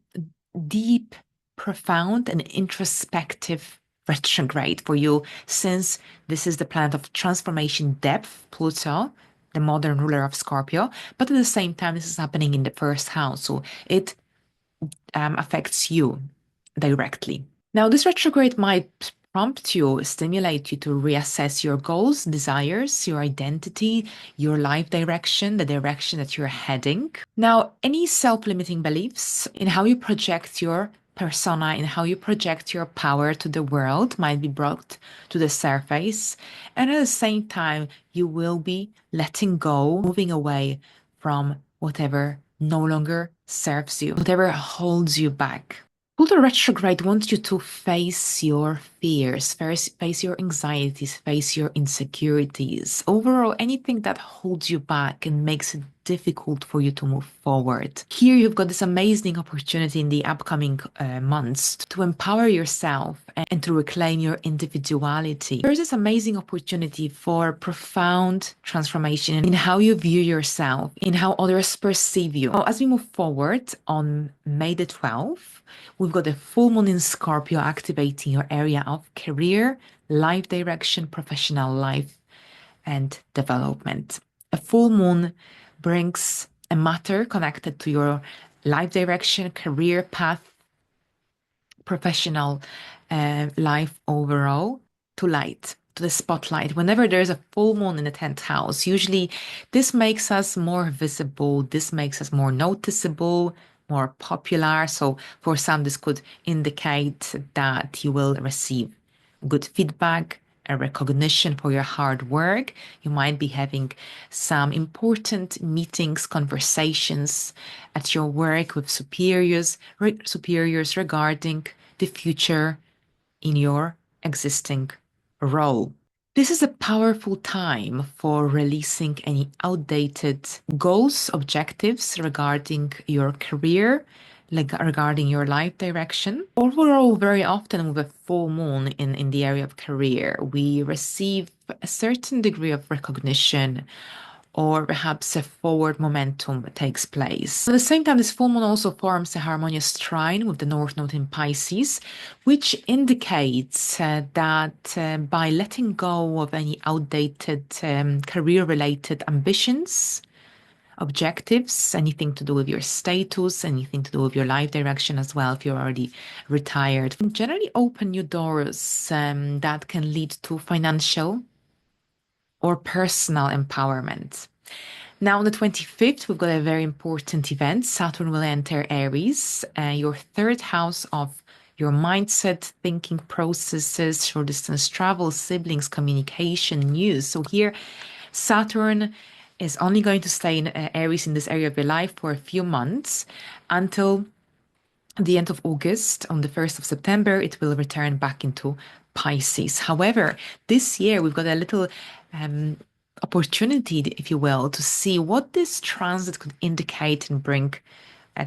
Speaker 1: deep, profound, and introspective retrograde for you, since this is the planet of transformation, depth, Pluto, the modern ruler of Scorpio. But at the same time, this is happening in the first house, so it affects you directly. Now, this retrograde might prompt you, stimulate you to reassess your goals, desires, your identity, your life direction, the direction that you're heading. Now, any self-limiting beliefs in how you project your persona, in how you project your power to the world might be brought to the surface. And at the same time, you will be letting go, moving away from whatever no longer serves you, whatever holds you back. Pluto retrograde wants you to face your fears, face your anxieties, face your insecurities. Overall, anything that holds you back and makes it difficult for you to move forward. Here, you've got this amazing opportunity in the upcoming months to empower yourself and to reclaim your individuality. There's this amazing opportunity for profound transformation in how you view yourself, in how others perceive you. As we move forward on May the 12th, we've got a full moon in Scorpio activating your area of career, life direction, professional life, and development. A full moon brings a matter connected to your life direction, career path, professional life overall to light, to the spotlight. Whenever there's a full moon in the 10th house, usually this makes us more visible, this makes us more noticeable, more popular. So for some, this could indicate that you will receive good feedback, a recognition for your hard work. You might be having some important meetings, conversations at your work with superiors regarding the future in your existing role. This is a powerful time for releasing any outdated goals, objectives regarding your career, regarding your life direction. Overall, very often with a full moon in the area of career, we receive a certain degree of recognition or perhaps a forward momentum takes place. At the same time, this full moon also forms a harmonious trine with the North Node in Pisces, which indicates that by letting go of any outdated career-related ambitions, objectives, anything to do with your status, anything to do with your life direction as well, if you're already retired, and generally open new doors that can lead to financial or personal empowerment. Now, on the 25th, we've got a very important event. Saturn will enter Aries, your third house of your mindset, thinking processes, short distance travel, siblings, communication, news. So here, Saturn is only going to stay in Aries in this area of your life for a few months until the end of August. On the 1st of September, it will return back into Pisces. However, this year we've got a little opportunity, if you will, to see what this transit could indicate and bring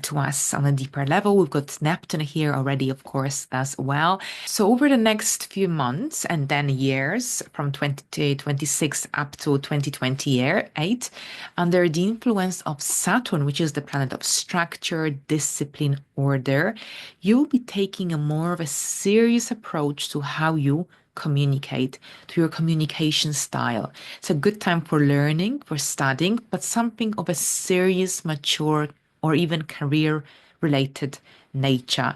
Speaker 1: to us on a deeper level. We've got Neptune here already, of course, as well. So over the next few months and then years from 2026 up to 2028, under the influence of Saturn, which is the planet of structure, discipline, order, you'll be taking a more of a serious approach to how you communicate, to your communication style. It's a good time for learning, for studying, but something of a serious, mature, or even career-related nature.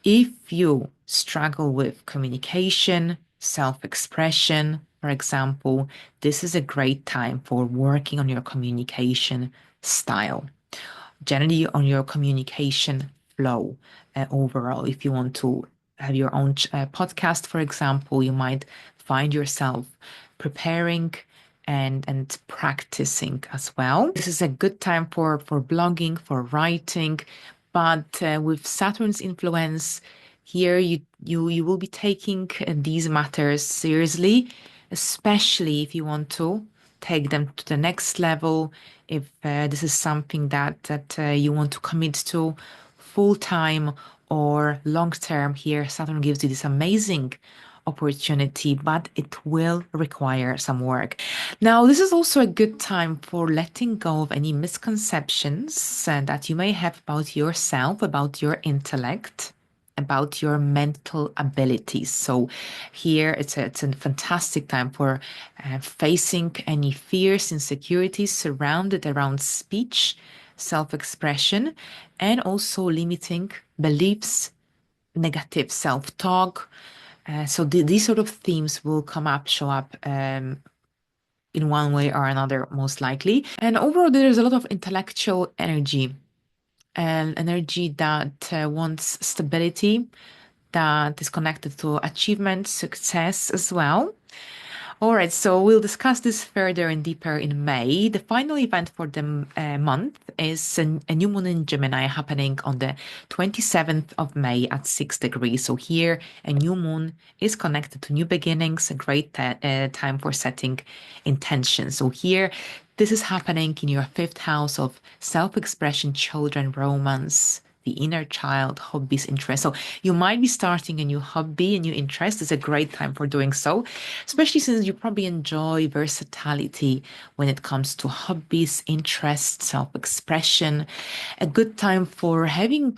Speaker 1: If you struggle with communication, self-expression, for example, this is a great time for working on your communication style. Generally, on your communication flow overall. If you want to have your own podcast, for example, you might find yourself preparing and practicing as well. This is a good time for blogging, for writing, but with Saturn's influence here, you will be taking these matters seriously, especially if you want to take them to the next level. If this is something that you want to commit to full time or long term, here Saturn gives you this amazing opportunity, but it will require some work. Now, this is also a good time for letting go of any misconceptions that you may have about yourself, about your intellect, about your mental abilities. So here it's a fantastic time for facing any fears, insecurities surrounded around speech, self-expression, and also limiting beliefs, negative self-talk. So these sort of themes will show up in one way or another, most likely. And overall, there's a lot of intellectual energy and energy that wants stability, that is connected to achievement, success as well. All right, so we'll discuss this further and deeper in May. The final event for the month is a new moon in Gemini happening on the 27th of May at 6 degrees. So here, a new moon is connected to new beginnings, a great time for setting intentions. So here, this is happening in your fifth house of self-expression, children, romance, the inner child, hobbies, interests. So you might be starting a new hobby, a new interest. It's a great time for doing so, especially since you probably enjoy versatility when it comes to hobbies, interests, self-expression. A good time for having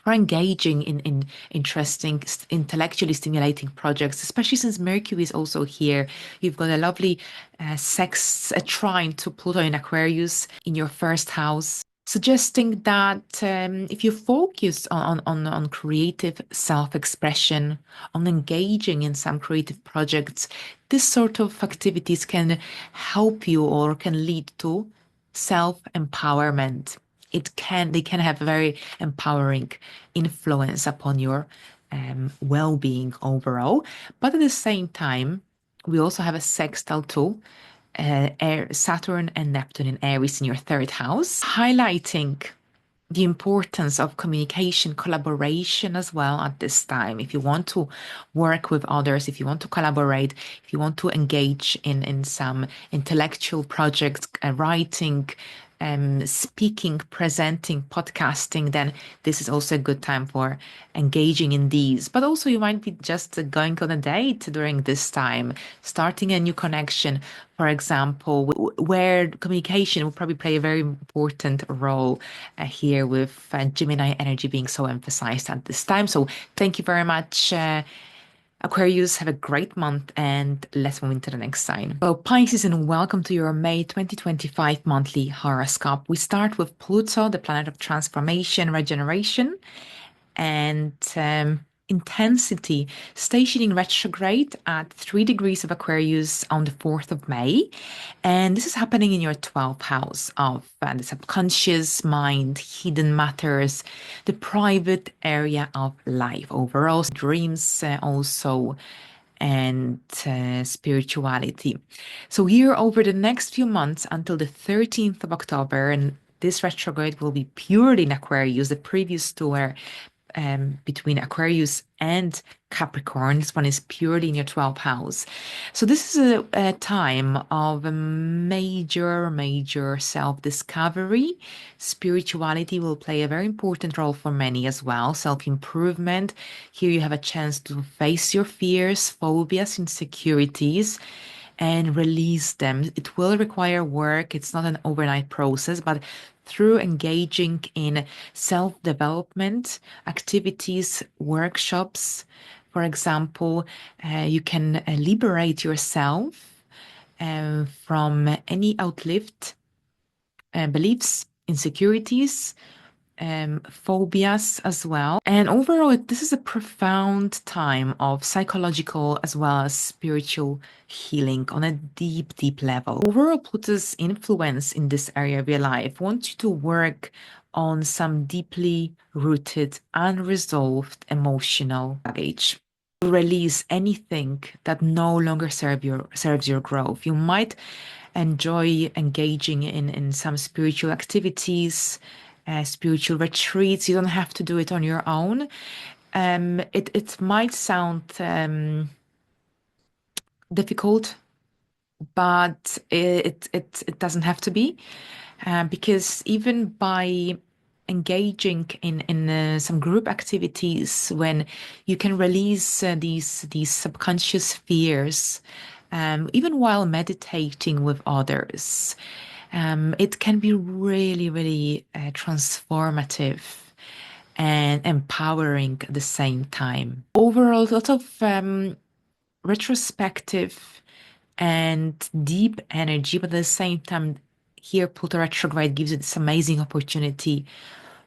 Speaker 1: for engaging in interesting, intellectually stimulating projects, especially since Mercury is also here. You've got a lovely a trine to Pluto in Aquarius in your first house, suggesting that if you focus on creative self-expression, on engaging in some creative projects, this sort of activities can help you or can lead to self-empowerment. They can have a very empowering influence upon your well-being overall. But at the same time, we also have a sextile too, Saturn and Neptune in Aries in your third house, highlighting the importance of communication, collaboration as well at this time. If you want to work with others, if you want to collaborate, if you want to engage in some intellectual projects, writing, speaking, presenting, podcasting, then this is also a good time for engaging in these. But also, you might be just going on a date during this time, starting a new connection, for example, where communication will probably play a very important role here with Gemini energy being so emphasized at this time. So, thank you very much. Aquarius, have a great month, and let's move into the next sign. So, Pisces, and welcome to your May 2025 monthly horoscope. We start with Pluto, the planet of transformation, regeneration, and intensity, stationing retrograde at 3 degrees of Aquarius on the 4th of May. And this is happening in your 12th house of the subconscious mind, hidden matters, the private area of life overall, dreams also, and spirituality. So here over the next few months until the 13th of October, and this retrograde will be purely in Aquarius. The previous two were between Aquarius and Capricorn. This one is purely in your 12th house. So this is a time of a major self-discovery. Spirituality will play a very important role for many as well. Self-improvement. Here you have a chance to face your fears, phobias, insecurities, and release them. It will require work. It's not an overnight process, but through engaging in self-development activities, workshops, for example, you can liberate yourself from any outlived beliefs, insecurities, phobias as well. And overall, this is a profound time of psychological as well as spiritual healing on a deep level. Overall, Pluto's influence in this area of your life wants you to work on some deeply rooted, unresolved emotional baggage. Release anything that no longer serves your growth. You might enjoy engaging in some spiritual activities, spiritual retreats. You don't have to do it on your own. It might sound difficult, but it doesn't have to be, because even by engaging in some group activities, when you can release these subconscious fears, even while meditating with others, it can be really transformative and empowering at the same time. Overall, a lot of retrospective and deep energy, but at the same time, here Pluto retrograde gives you this amazing opportunity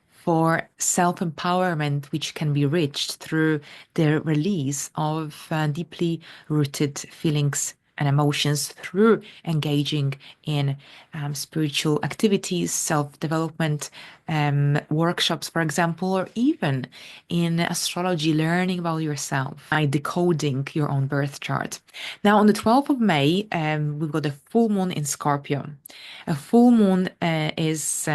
Speaker 1: for self-empowerment, which can be reached through the release of deeply rooted feelings and emotions through engaging in spiritual activities, self-development workshops, for example, or even in astrology, learning about yourself by decoding your own birth chart. Now, on the 12th of May, we've got a full moon in Scorpio. A full moon is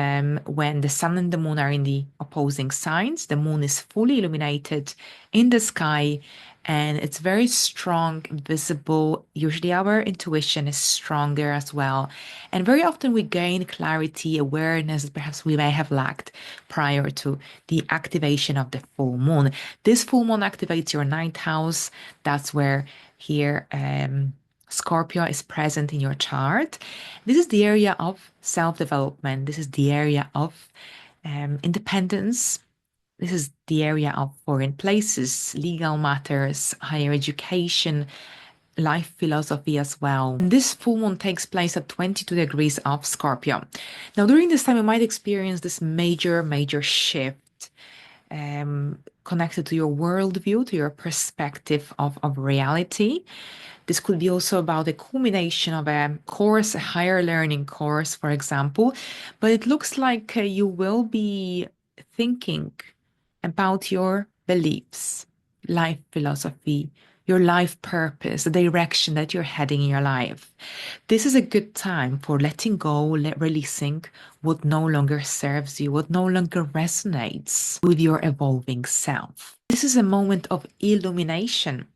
Speaker 1: when the sun and the moon are in the opposing signs. The moon is fully illuminated in the sky, and it's very strong, visible. Usually our intuition is stronger as well. And very often we gain clarity, awareness that perhaps we may have lacked prior to the activation of the full moon. This full moon activates your ninth house. That's where here Scorpio is present in your chart. This is the area of self-development. This is the area of independence. This is the area of foreign places, legal matters, higher education, life philosophy as well. And this full moon takes place at 22 degrees of Scorpio. Now, during this time, you might experience this major shift connected to your worldview, to your perspective of reality. This could be also about a culmination of a course, a higher learning course, for example. But it looks like you will be thinking about your beliefs, life philosophy, your life purpose, the direction that you're heading in your life. This is a good time for letting go, releasing what no longer serves you, what no longer resonates with your evolving self. This is a moment of illumination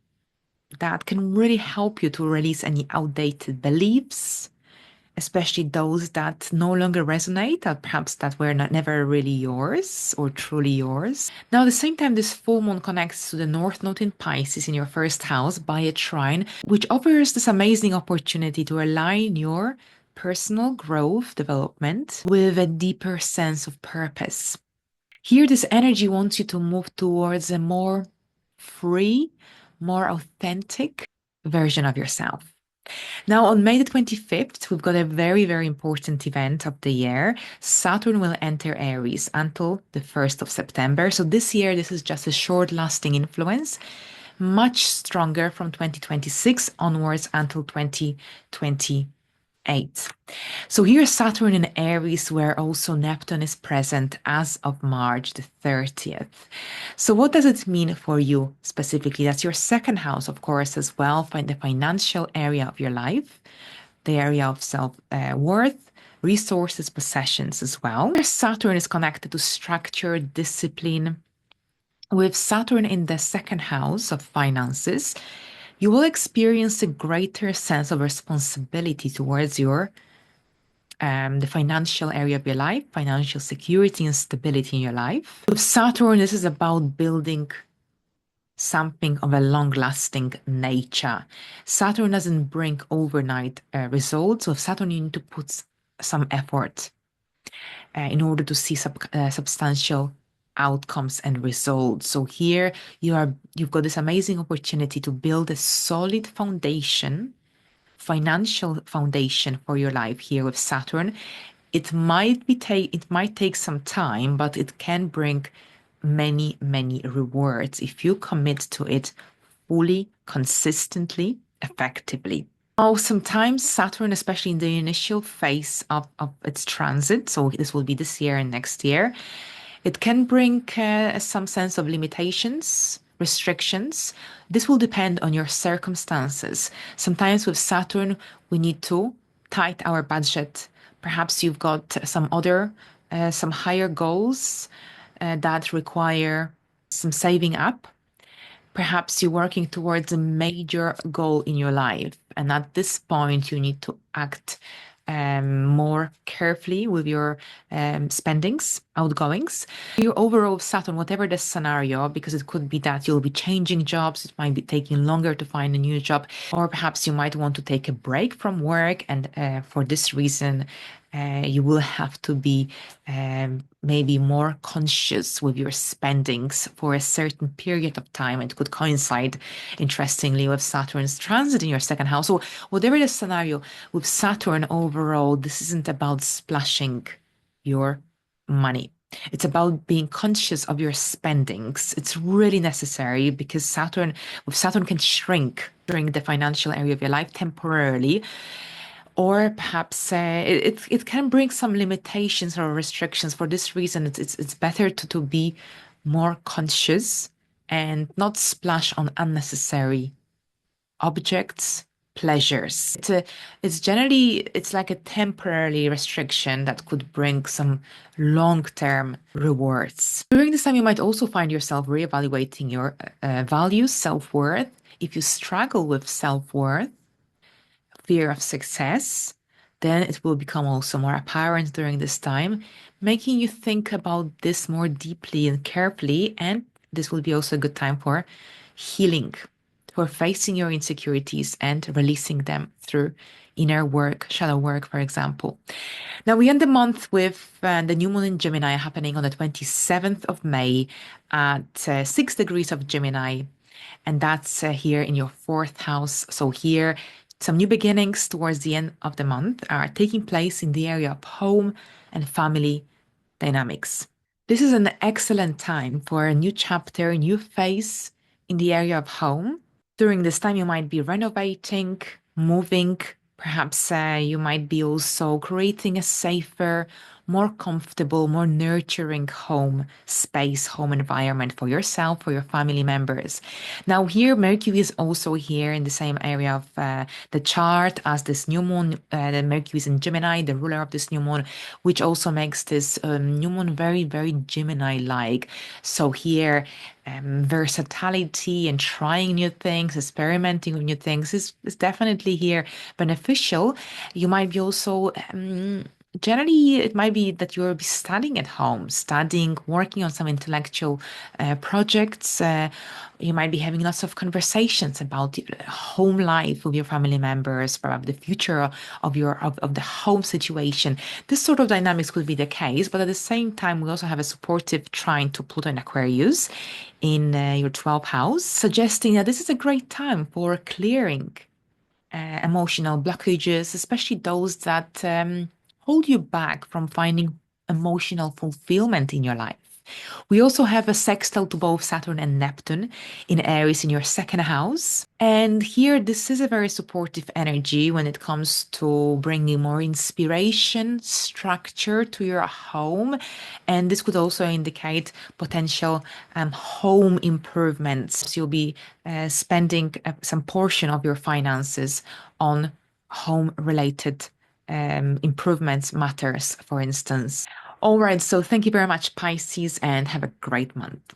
Speaker 1: that can really help you to release any outdated beliefs, especially those that no longer resonate, or perhaps that were never really yours or truly yours. Now, at the same time, this full moon connects to the North Node in Pisces in your first house by a trine, which offers this amazing opportunity to align your personal growth, development with a deeper sense of purpose. Here, this energy wants you to move towards a more free, more authentic version of yourself. Now, on May the 25th, we've got a very important event of the year. Saturn will enter Aries until the 1st of September. So this year, this is just a short lasting influence, much stronger from 2026 onwards until 2028. So here's Saturn in Aries, where also Neptune is present as of March the 30th. So what does it mean for you specifically? That's your second house, of course, as well, find the financial area of your life, the area of self-worth, resources, possessions as well. Saturn is connected to structure, discipline. With Saturn in the second house of finances, you will experience a greater sense of responsibility towards your the financial area of your life, financial security and stability in your life. With Saturn, this is about building something of a long-lasting nature. Saturn doesn't bring overnight results. With Saturn, you need to put some effort in order to see substantial outcomes and results. So here you've got this amazing opportunity to build a solid foundation, financial foundation for your life here with Saturn. It might take some time, but it can bring many rewards if you commit to it fully, consistently, effectively. Oh, sometimes Saturn, especially in the initial phase of its transit, so this will be this year and next year, it can bring some sense of limitations, restrictions. This will depend on your circumstances. Sometimes with Saturn, we need to tighten our budget. Perhaps you've got some higher goals that require some saving up. Perhaps you're working towards a major goal in your life. And at this point, you need to act more carefully with your spendings, outgoings. Your overall Saturn, whatever the scenario, because it could be that you'll be changing jobs, it might be taking longer to find a new job, or perhaps you might want to take a break from work, and for this reason, you will have to be maybe more conscious with your spendings for a certain period of time. It could coincide, interestingly, with Saturn's transit in your second house. So whatever the scenario, with Saturn overall, this isn't about splashing your money. It's about being conscious of your spendings. It's really necessary because Saturn can shrink during the financial area of your life temporarily, or perhaps it can bring some limitations or restrictions. For this reason, it's better to be more conscious and not splash on unnecessary objects, pleasures. It's generally, it's like a temporary restriction that could bring some long-term rewards. During this time, you might also find yourself reevaluating your values, self-worth. If you struggle with self-worth, fear of success, then it will become also more apparent during this time, making you think about this more deeply and carefully. And this will be also a good time for healing, for facing your insecurities and releasing them through inner work, shadow work, for example. Now, we end the month with the new moon in Gemini happening on the 27th of May at 6 degrees of Gemini. And that's here in your fourth house. So, here, some new beginnings towards the end of the month are taking place in the area of home and family dynamics. This is an excellent time for a new chapter, a new phase in the area of home. During this time, you might be renovating, moving. Perhaps you might be also creating a safer, more comfortable, more nurturing home space, home environment for yourself, for your family members. Now, here, Mercury is also here in the same area of the chart as this new moon. The Mercury is in Gemini, the ruler of this new moon, which also makes this new moon very, very Gemini-like. So here, versatility and trying new things, experimenting with new things is definitely here beneficial. You might be also generally, it might be that you'll be studying at home, studying, working on some intellectual projects. You might be having lots of conversations about the home life with your family members, probably the future of of the home situation. This sort of dynamics could be the case, but at the same time, we also have a supportive trine to Pluto in Aquarius in your 12th house, suggesting that this is a great time for clearing emotional blockages, especially those that hold you back from finding emotional fulfillment in your life. We also have a sextile to both Saturn and Neptune in Aries in your second house. And here, this is a very supportive energy when it comes to bringing more inspiration, structure to your home. And this could also indicate potential home improvements. So you'll be spending some portion of your finances on home related improvements, matters, for instance. All right, so thank you very much, Pisces, and have a great month.